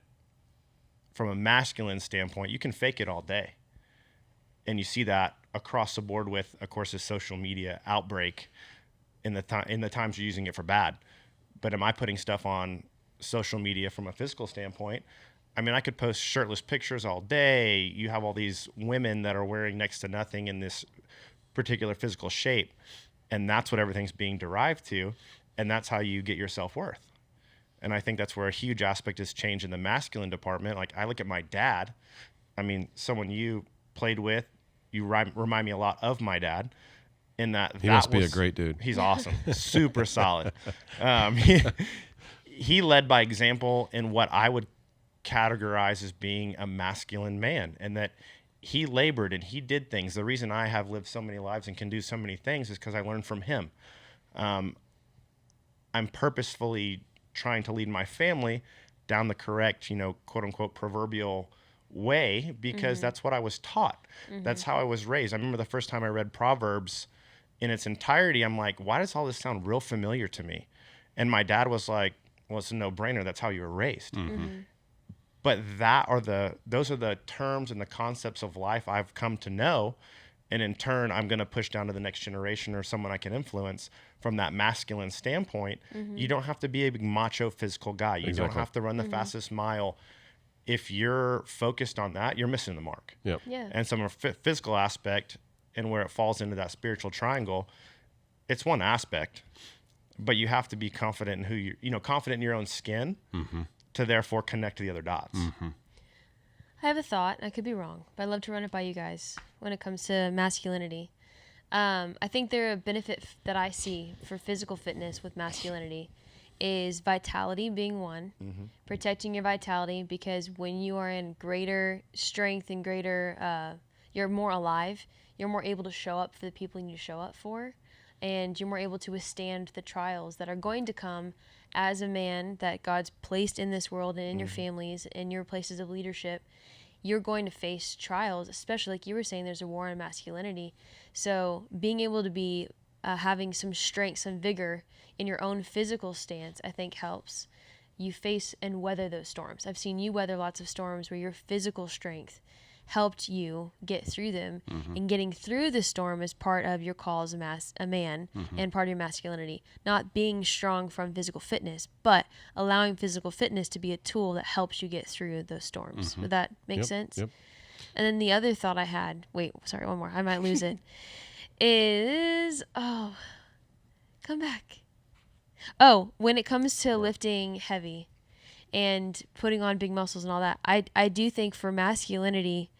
from a masculine standpoint, you can fake it all day. And you see that across the board with, of course, the social media outbreak in the times you're using it for bad. But am I putting stuff on social media from a physical standpoint? I mean, I could post shirtless pictures all day. You have all these women that are wearing next to nothing in this particular physical shape. And that's what everything's being derived to. And that's how you get your self-worth. And I think that's where a huge aspect has changed in the masculine department. Like, I look at my dad. I mean, someone you played with, you remind me a lot of my dad. In that he must be a great dude. He's awesome. Super solid. He led by example in what I would categorize as being a masculine man, and that he labored and he did things. The reason I have lived so many lives and can do so many things is because I learned from him. I'm purposefully trying to lead my family down the correct, quote unquote, proverbial way, because mm-hmm. that's what I was taught. Mm-hmm. That's how I was raised. I remember the first time I read Proverbs in its entirety, I'm like, why does all this sound real familiar to me? And my dad was like, well, it's a no-brainer. That's how you were raised. Mm-hmm. Mm-hmm. But those are the terms and the concepts of life I've come to know. And in turn, I'm going to push down to the next generation or someone I can influence from that masculine standpoint. Mm-hmm. You don't have to be a big macho physical guy. You don't have to run the mm-hmm. fastest mile. If you're focused on that, you're missing the mark. Yep. Yeah. And from a physical aspect and where it falls into that spiritual triangle, it's one aspect, but you have to be confident in who confident in your own skin. Mm-hmm. to therefore connect to the other dots. Mm-hmm. I have a thought. I could be wrong, but I'd love to run it by you guys when it comes to masculinity. I think a benefit that I see for physical fitness with masculinity is vitality being one, mm-hmm. protecting your vitality, because when you are in greater strength and greater, you're more alive, you're more able to show up for the people you need to show up for, and you're more able to withstand the trials that are going to come as a man that God's placed in this world and in mm-hmm. your families, in your places of leadership. You're going to face trials, especially like you were saying, there's a war on masculinity. So being able to be having some strength, some vigor in your own physical stance, I think helps you face and weather those storms. I've seen you weather lots of storms where your physical strength helped you get through them, mm-hmm. and getting through the storm is part of your call as a man mm-hmm. and part of your masculinity. Not being strong from physical fitness, but allowing physical fitness to be a tool that helps you get through those storms. Mm-hmm. Would that make sense? Yep. And then the other thought I had, one more, I might lose it, is, come back. When it comes to lifting heavy and putting on big muscles and all that, I do think for masculinity,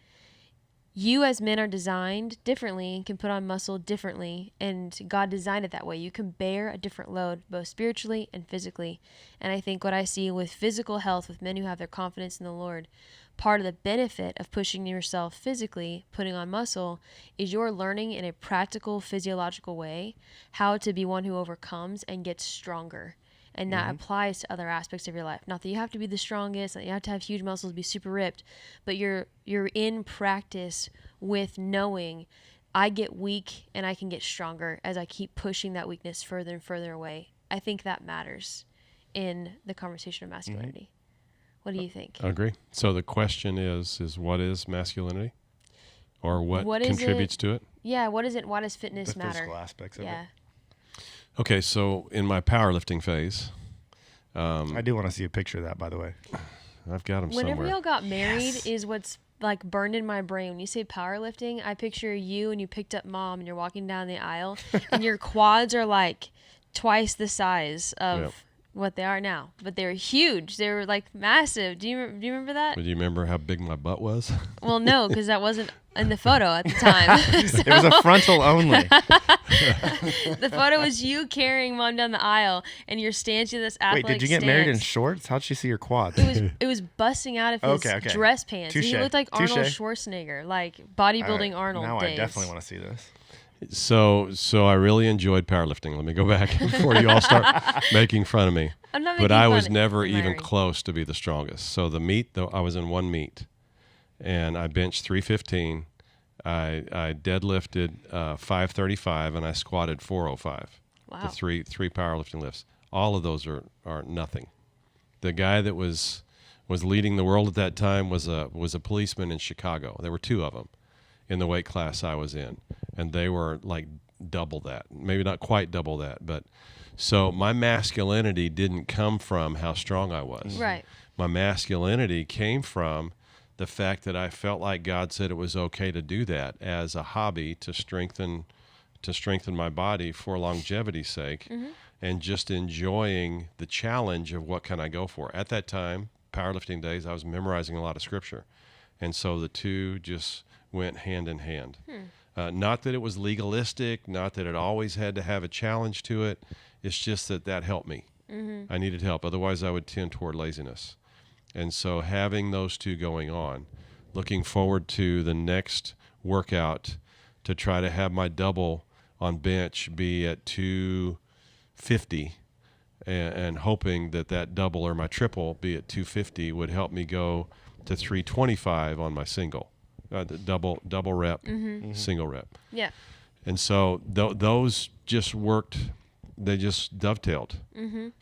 you as men are designed differently and can put on muscle differently, and God designed it that way. You can bear a different load, both spiritually and physically. And I think what I see with physical health, with men who have their confidence in the Lord, part of the benefit of pushing yourself physically, putting on muscle, is you're learning in a practical, physiological way how to be one who overcomes and gets stronger. And that mm-hmm. applies to other aspects of your life. Not that you have to be the strongest, that you have to have huge muscles, be super ripped, but you're in practice with knowing I get weak and I can get stronger as I keep pushing that weakness further and further away. I think that matters in the conversation of masculinity. Mm-hmm. What do you think? I agree. So the question is what is masculinity? Or what contributes to it? Yeah, what is it? Why does fitness matter? The physical aspects of it. Okay, so in my powerlifting phase, I do want to see a picture of that, by the way. I've got them somewhere. Whenever y'all got married is what's like burned in my brain. When you say powerlifting, I picture you and you picked up mom and you're walking down the aisle and your quads are like twice the size of what they are now, but they were huge. They were like massive. Do you remember that? Do you remember how big my butt was? Well, no, because that wasn't in the photo at the time. It was a frontal only. The photo was you carrying mom down the aisle, and you're standing in this athletic Wait, did you get married in stance. shorts? How'd she see your quads? It was busting out of his Okay. dress pants. Touche. He looked like Arnold Touche. Schwarzenegger, like bodybuilding Arnold Now days. I definitely want to see this. So I really enjoyed powerlifting. Let me go back before you all start making fun of me. I'm not But making I fun was of never you, even Larry. close to be the strongest. So the meet, though, I was in one meet, and I benched 315. I deadlifted 535, and I squatted 405. Wow. The three powerlifting lifts. All of those are nothing. The guy that was leading the world at that time was a policeman in Chicago. There were two of them in the weight class I was in, and they were like double that. Maybe not quite double that, but so my masculinity didn't come from how strong I was. Right. My masculinity came from the fact that I felt like God said it was okay to do that as a hobby to strengthen my body for longevity's sake, and just enjoying the challenge of what can I go for. At that time, powerlifting days, I was memorizing a lot of scripture, and so the two just went hand in hand. Not that it was legalistic, not that it always had to have a challenge to it. It's just that helped me. I needed help. Otherwise, I would tend toward laziness. And so having those two going on, looking forward to the next workout to try to have my double on bench be at 250 and hoping that double or my triple be at 250 would help me go to 325 on my single. The double rep, single rep. Yeah. And so those just worked. They just dovetailed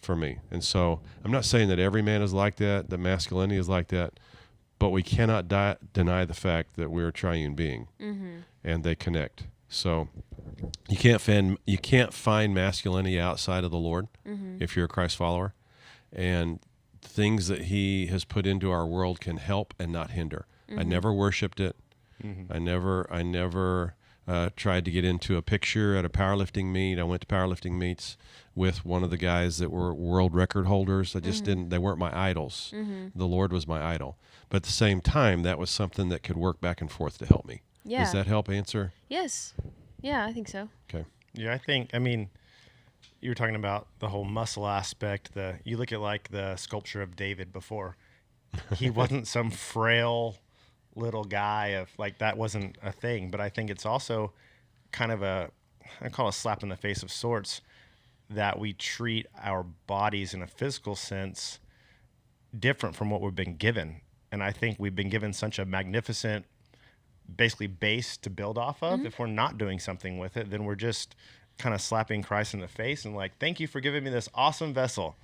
for me. And so I'm not saying that every man is like that masculinity is like that, but we cannot deny the fact that we're a triune being, and they connect. So you can't find masculinity outside of the Lord if you're a Christ follower, and things that He has put into our world can help and not hinder. I never worshipped it. I never tried to get into a picture at a powerlifting meet. I went to powerlifting meets with one of the guys that were world record holders. I just didn't. They weren't my idols. The Lord was my idol. But at the same time, that was something that could work back and forth to help me. Yeah. Does that help answer? Yes. Yeah, I think so. Okay. Yeah, I mean, you were talking about the whole muscle aspect. You look at like the sculpture of David before. He wasn't some frail little guy that wasn't a thing. But I think it's also kind of I call it a slap in the face of sorts that we treat our bodies in a physical sense different from what we've been given. And I think we've been given such a magnificent, basically base to build off of. If we're not doing something with it, then we're just kind of slapping Christ in the face and like, thank you for giving me this awesome vessel.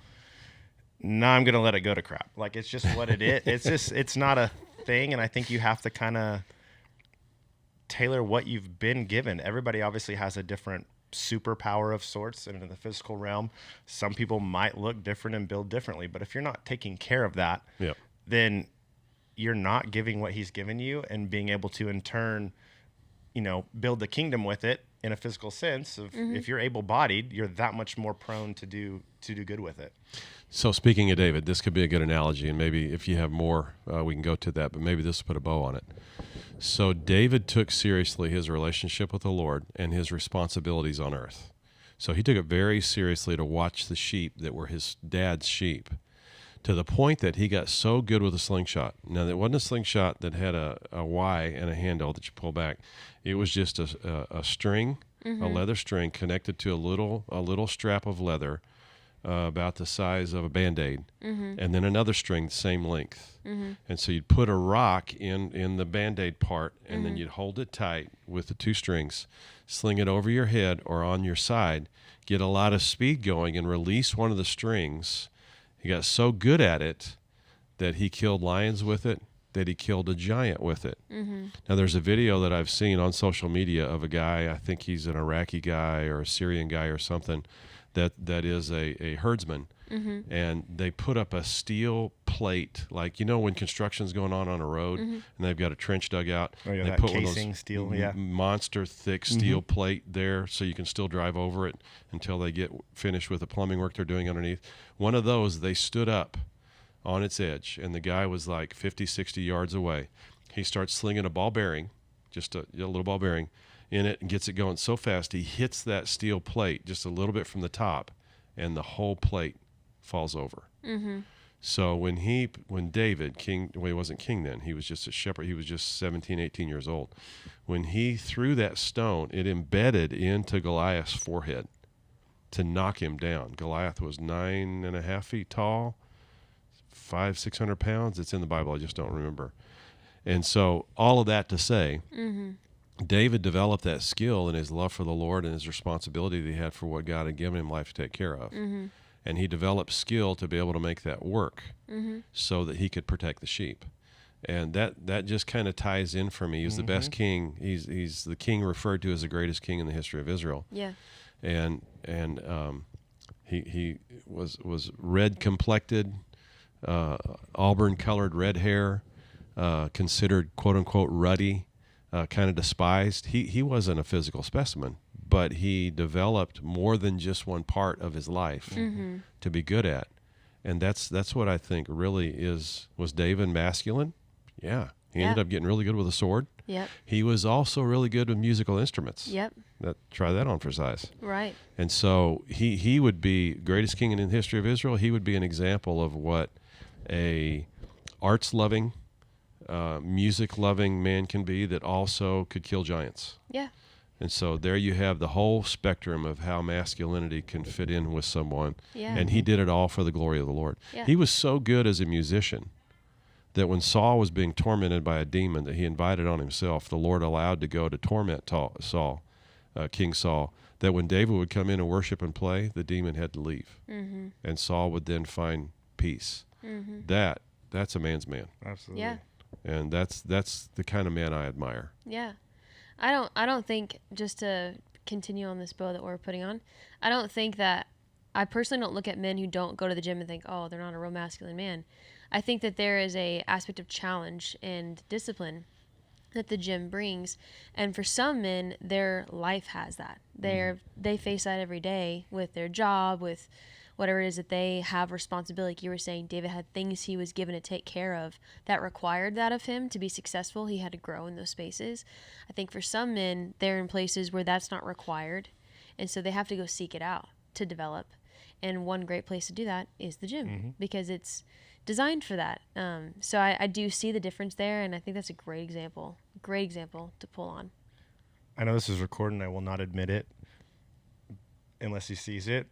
Now I'm going to let it go to crap. Like, it's just what it is. It's not a thing. And I think you have to kind of tailor what you've been given. Everybody obviously has a different superpower of sorts, and in the physical realm, some people might look different and build differently. But if you're not taking care of that, then you're not giving what He's given you and being able to in turn, build the kingdom with it in a physical sense. If you're able-bodied, you're that much more prone to do good with it. So speaking of David, this could be a good analogy, and maybe if you have more, we can go to that, but maybe this will put a bow on it. So David took seriously his relationship with the Lord and his responsibilities on earth. So he took it very seriously to watch the sheep that were his dad's sheep, to the point that he got so good with a slingshot. Now, it wasn't a slingshot that had a Y and a handle that you pull back. It was just a string, a leather string connected to a little strap of leather about the size of a Band-Aid, and then another string the same length. And so you'd put a rock in the Band-Aid part, and then you'd hold it tight with the two strings, sling it over your head or on your side, get a lot of speed going, and release one of the strings. He got so good at it that he killed lions with it, that he killed a giant with it. Now, there's a video that I've seen on social media of a guy, I think he's an Iraqi guy or a Syrian guy or something, that is a herdsman, and they put up a steel plate, like, when construction's going on a road, and they've got a trench dug out. Oh, yeah, they that put casing steel, yeah. monster thick steel plate there so you can still drive over it until they get finished with the plumbing work they're doing underneath. One of those, they stood up on its edge, and the guy was like 50, 60 yards away. He starts slinging a ball bearing, just a little ball bearing in it, and gets it going so fast he hits that steel plate just a little bit from the top, and the whole plate falls over. So when David, king, well, he wasn't king then, he was just a shepherd, he was just 17, 18 years old. When he threw that stone, it embedded into Goliath's forehead to knock him down. Goliath was 9.5 feet tall, 500-600 pounds. It's in the Bible, I just don't remember. And so all of that to say, David developed that skill in his love for the Lord and his responsibility that he had for what God had given him life to take care of. And he developed skill to be able to make that work so that he could protect the sheep. And that just kind of ties in for me. He's the best king. He's the king referred to as the greatest king in the history of Israel. Yeah. And he was red complected, auburn colored red hair, considered quote unquote ruddy, kind of despised. He wasn't a physical specimen, but he developed more than just one part of his life to be good at. And that's what I think really was David masculine? Yeah. He ended up getting really good with a sword. Yep. He was also really good with musical instruments. Yep. Try that on for size. Right. And so he would be greatest king in the history of Israel. He would be an example of what a arts-loving, music-loving man can be that also could kill giants. Yeah. And so there you have the whole spectrum of how masculinity can fit in with someone. Yeah. And he did it all for the glory of the Lord. Yeah. He was so good as a musician that when Saul was being tormented by a demon that he invited on himself, the Lord allowed to go to torment Saul, King Saul, that when David would come in and worship and play, the demon had to leave. And Saul would then find peace. That's a man's man. Absolutely. Yeah. And that's the kind of man I admire. Yeah. I don't think, just to continue on this bow that we're putting on, I don't think that, I personally don't look at men who don't go to the gym and think, oh, they're not a real masculine man. I think that there is a aspect of challenge and discipline that the gym brings. And for some men, their life has that. They face that every day with their job, with whatever it is that they have responsibility. Like you were saying, David had things he was given to take care of that required that of him to be successful. He had to grow in those spaces. I think for some men, they're in places where that's not required. And so they have to go seek it out to develop. And one great place to do that is the gym because it's designed for that. So I do see the difference there. And I think that's a great example to pull on. I know this is recorded and I will not admit it unless he sees it.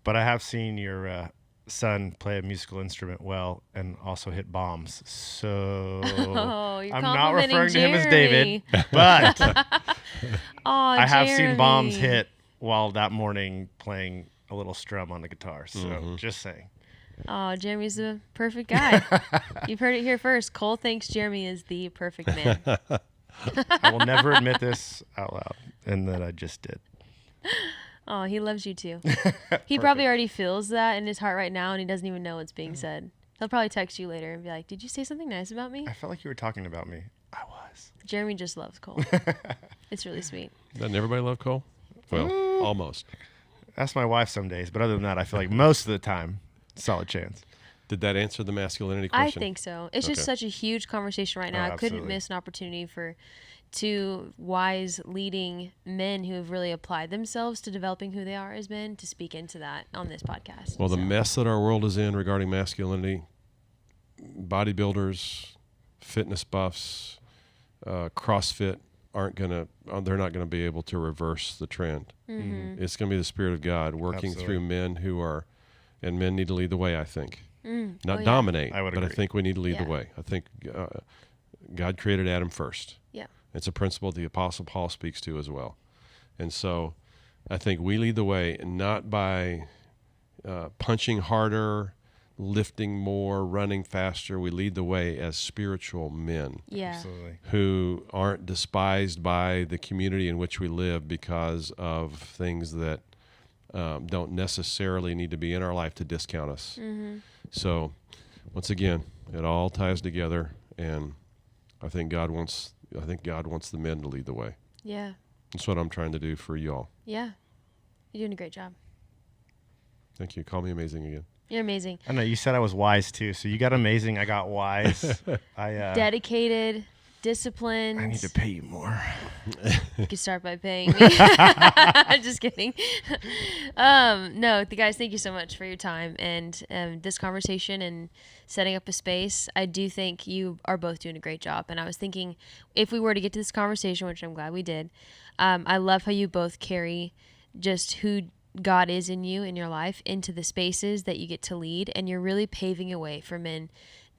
But I have seen your son play a musical instrument well and also hit bombs. So you're I'm not referring to him as Jeremy. David, but I I have seen bombs hit while that morning playing a little strum on the guitar. So just saying. Oh, Jeremy's the perfect guy. You've heard it here first. Cole thinks Jeremy is the perfect man. I will never admit this out loud, and that I just did. Oh, he loves you too. He probably already feels that in his heart right now, and he doesn't even know what's being said. He'll probably text you later and be like, "Did you say something nice about me?" I felt like you were talking about me. I was. Jeremy just loves Cole. It's really sweet. Doesn't everybody love Cole? Well, almost. Ask my wife some days, but other than that, I feel like most of the time, solid chance. Did that answer the masculinity I question? think so. It's just such a huge conversation right now. I couldn't absolutely. miss an opportunity for two wise leading men who have really applied themselves to developing who they are as men to speak into that on this podcast. Well, the mess that our world is in regarding masculinity, bodybuilders, fitness buffs, CrossFit they're not going to be able to reverse the trend. It's going to be the Spirit of God working through men and men need to lead the way, I think. Not dominate, I would but I agree. think we need to lead the way. I think God created Adam first. Yeah. It's a principle the Apostle Paul speaks to as well. And so I think we lead the way, and not by punching harder, lifting more, running faster. We lead the way as spiritual men Yeah. Absolutely. who aren't despised by the community in which we live because of things that don't necessarily need to be in our life to discount us. So, once again, it all ties together, and I think God wants the men to lead the way. Yeah. That's what I'm trying to do for y'all. Yeah. You're doing a great job. Thank you. Call me amazing again. You're amazing. I know you said I was wise too, so you got amazing. I got wise. Dedicated, disciplined. I need to pay you more. You can start by paying me. I'm just kidding. No, guys, thank you so much for your time and this conversation and setting up a space. I do think you are both doing a great job. And I was thinking, if we were to get to this conversation, which I'm glad we did, I love how you both carry just who God is in you, in your life, into the spaces that you get to lead. And you're really paving a way for men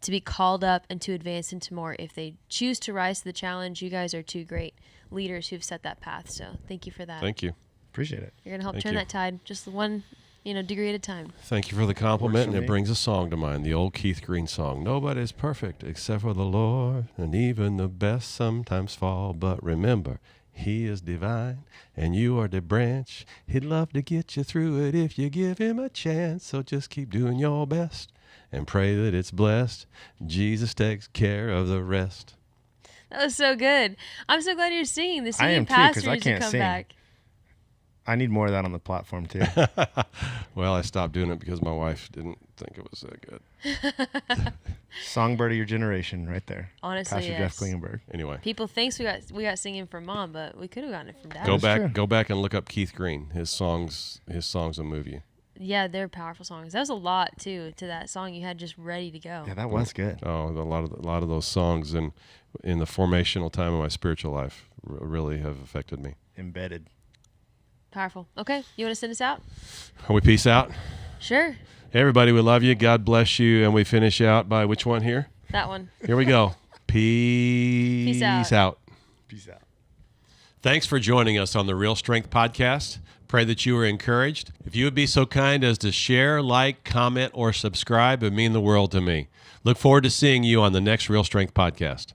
to be called up and to advance into more. If they choose to rise to the challenge, you guys are two great leaders who've set that path. So thank you for that. Thank you. Appreciate it. You're going to help Thank turn you. that tide just one, degree at a time. Thank you for the compliment, and for it me. brings a song to mind, the old Keith Green song. Nobody's perfect except for the Lord, and even the best sometimes fall. But remember, He is divine, and you are the branch. He'd love to get you through it if you give Him a chance. So just keep doing your best and pray that it's blessed. Jesus takes care of the rest. That was so good. I'm so glad you're singing. The I singing am too, 'cause pastor I needs to can't come sing. back. I need more of that on the platform too. Well, I stopped doing it because my wife didn't think it was that good. Songbird of your generation, right there. Honestly, Pastor yes. Jeff Klingenberg. Anyway, People thinks we got singing from mom, but we could have gotten it from dad. true. go back and look up Keith Green. His songs will move you. Yeah, they're powerful songs. That was a lot too to that song you had just ready to go. Yeah, that was good. Oh, a lot of those songs in the formational time of my spiritual life really have affected me. Embedded. Powerful. Okay, you want to send us out? Are we peace out? Sure. Hey, everybody, we love you. God bless you. And we finish out by which one here? That one. Here we go. Peace out. Peace out. Thanks for joining us on the Real Strength Podcast. Pray that you were encouraged. If you would be so kind as to share, like, comment, or subscribe, it would mean the world to me. Look forward to seeing you on the next Real Strength Podcast.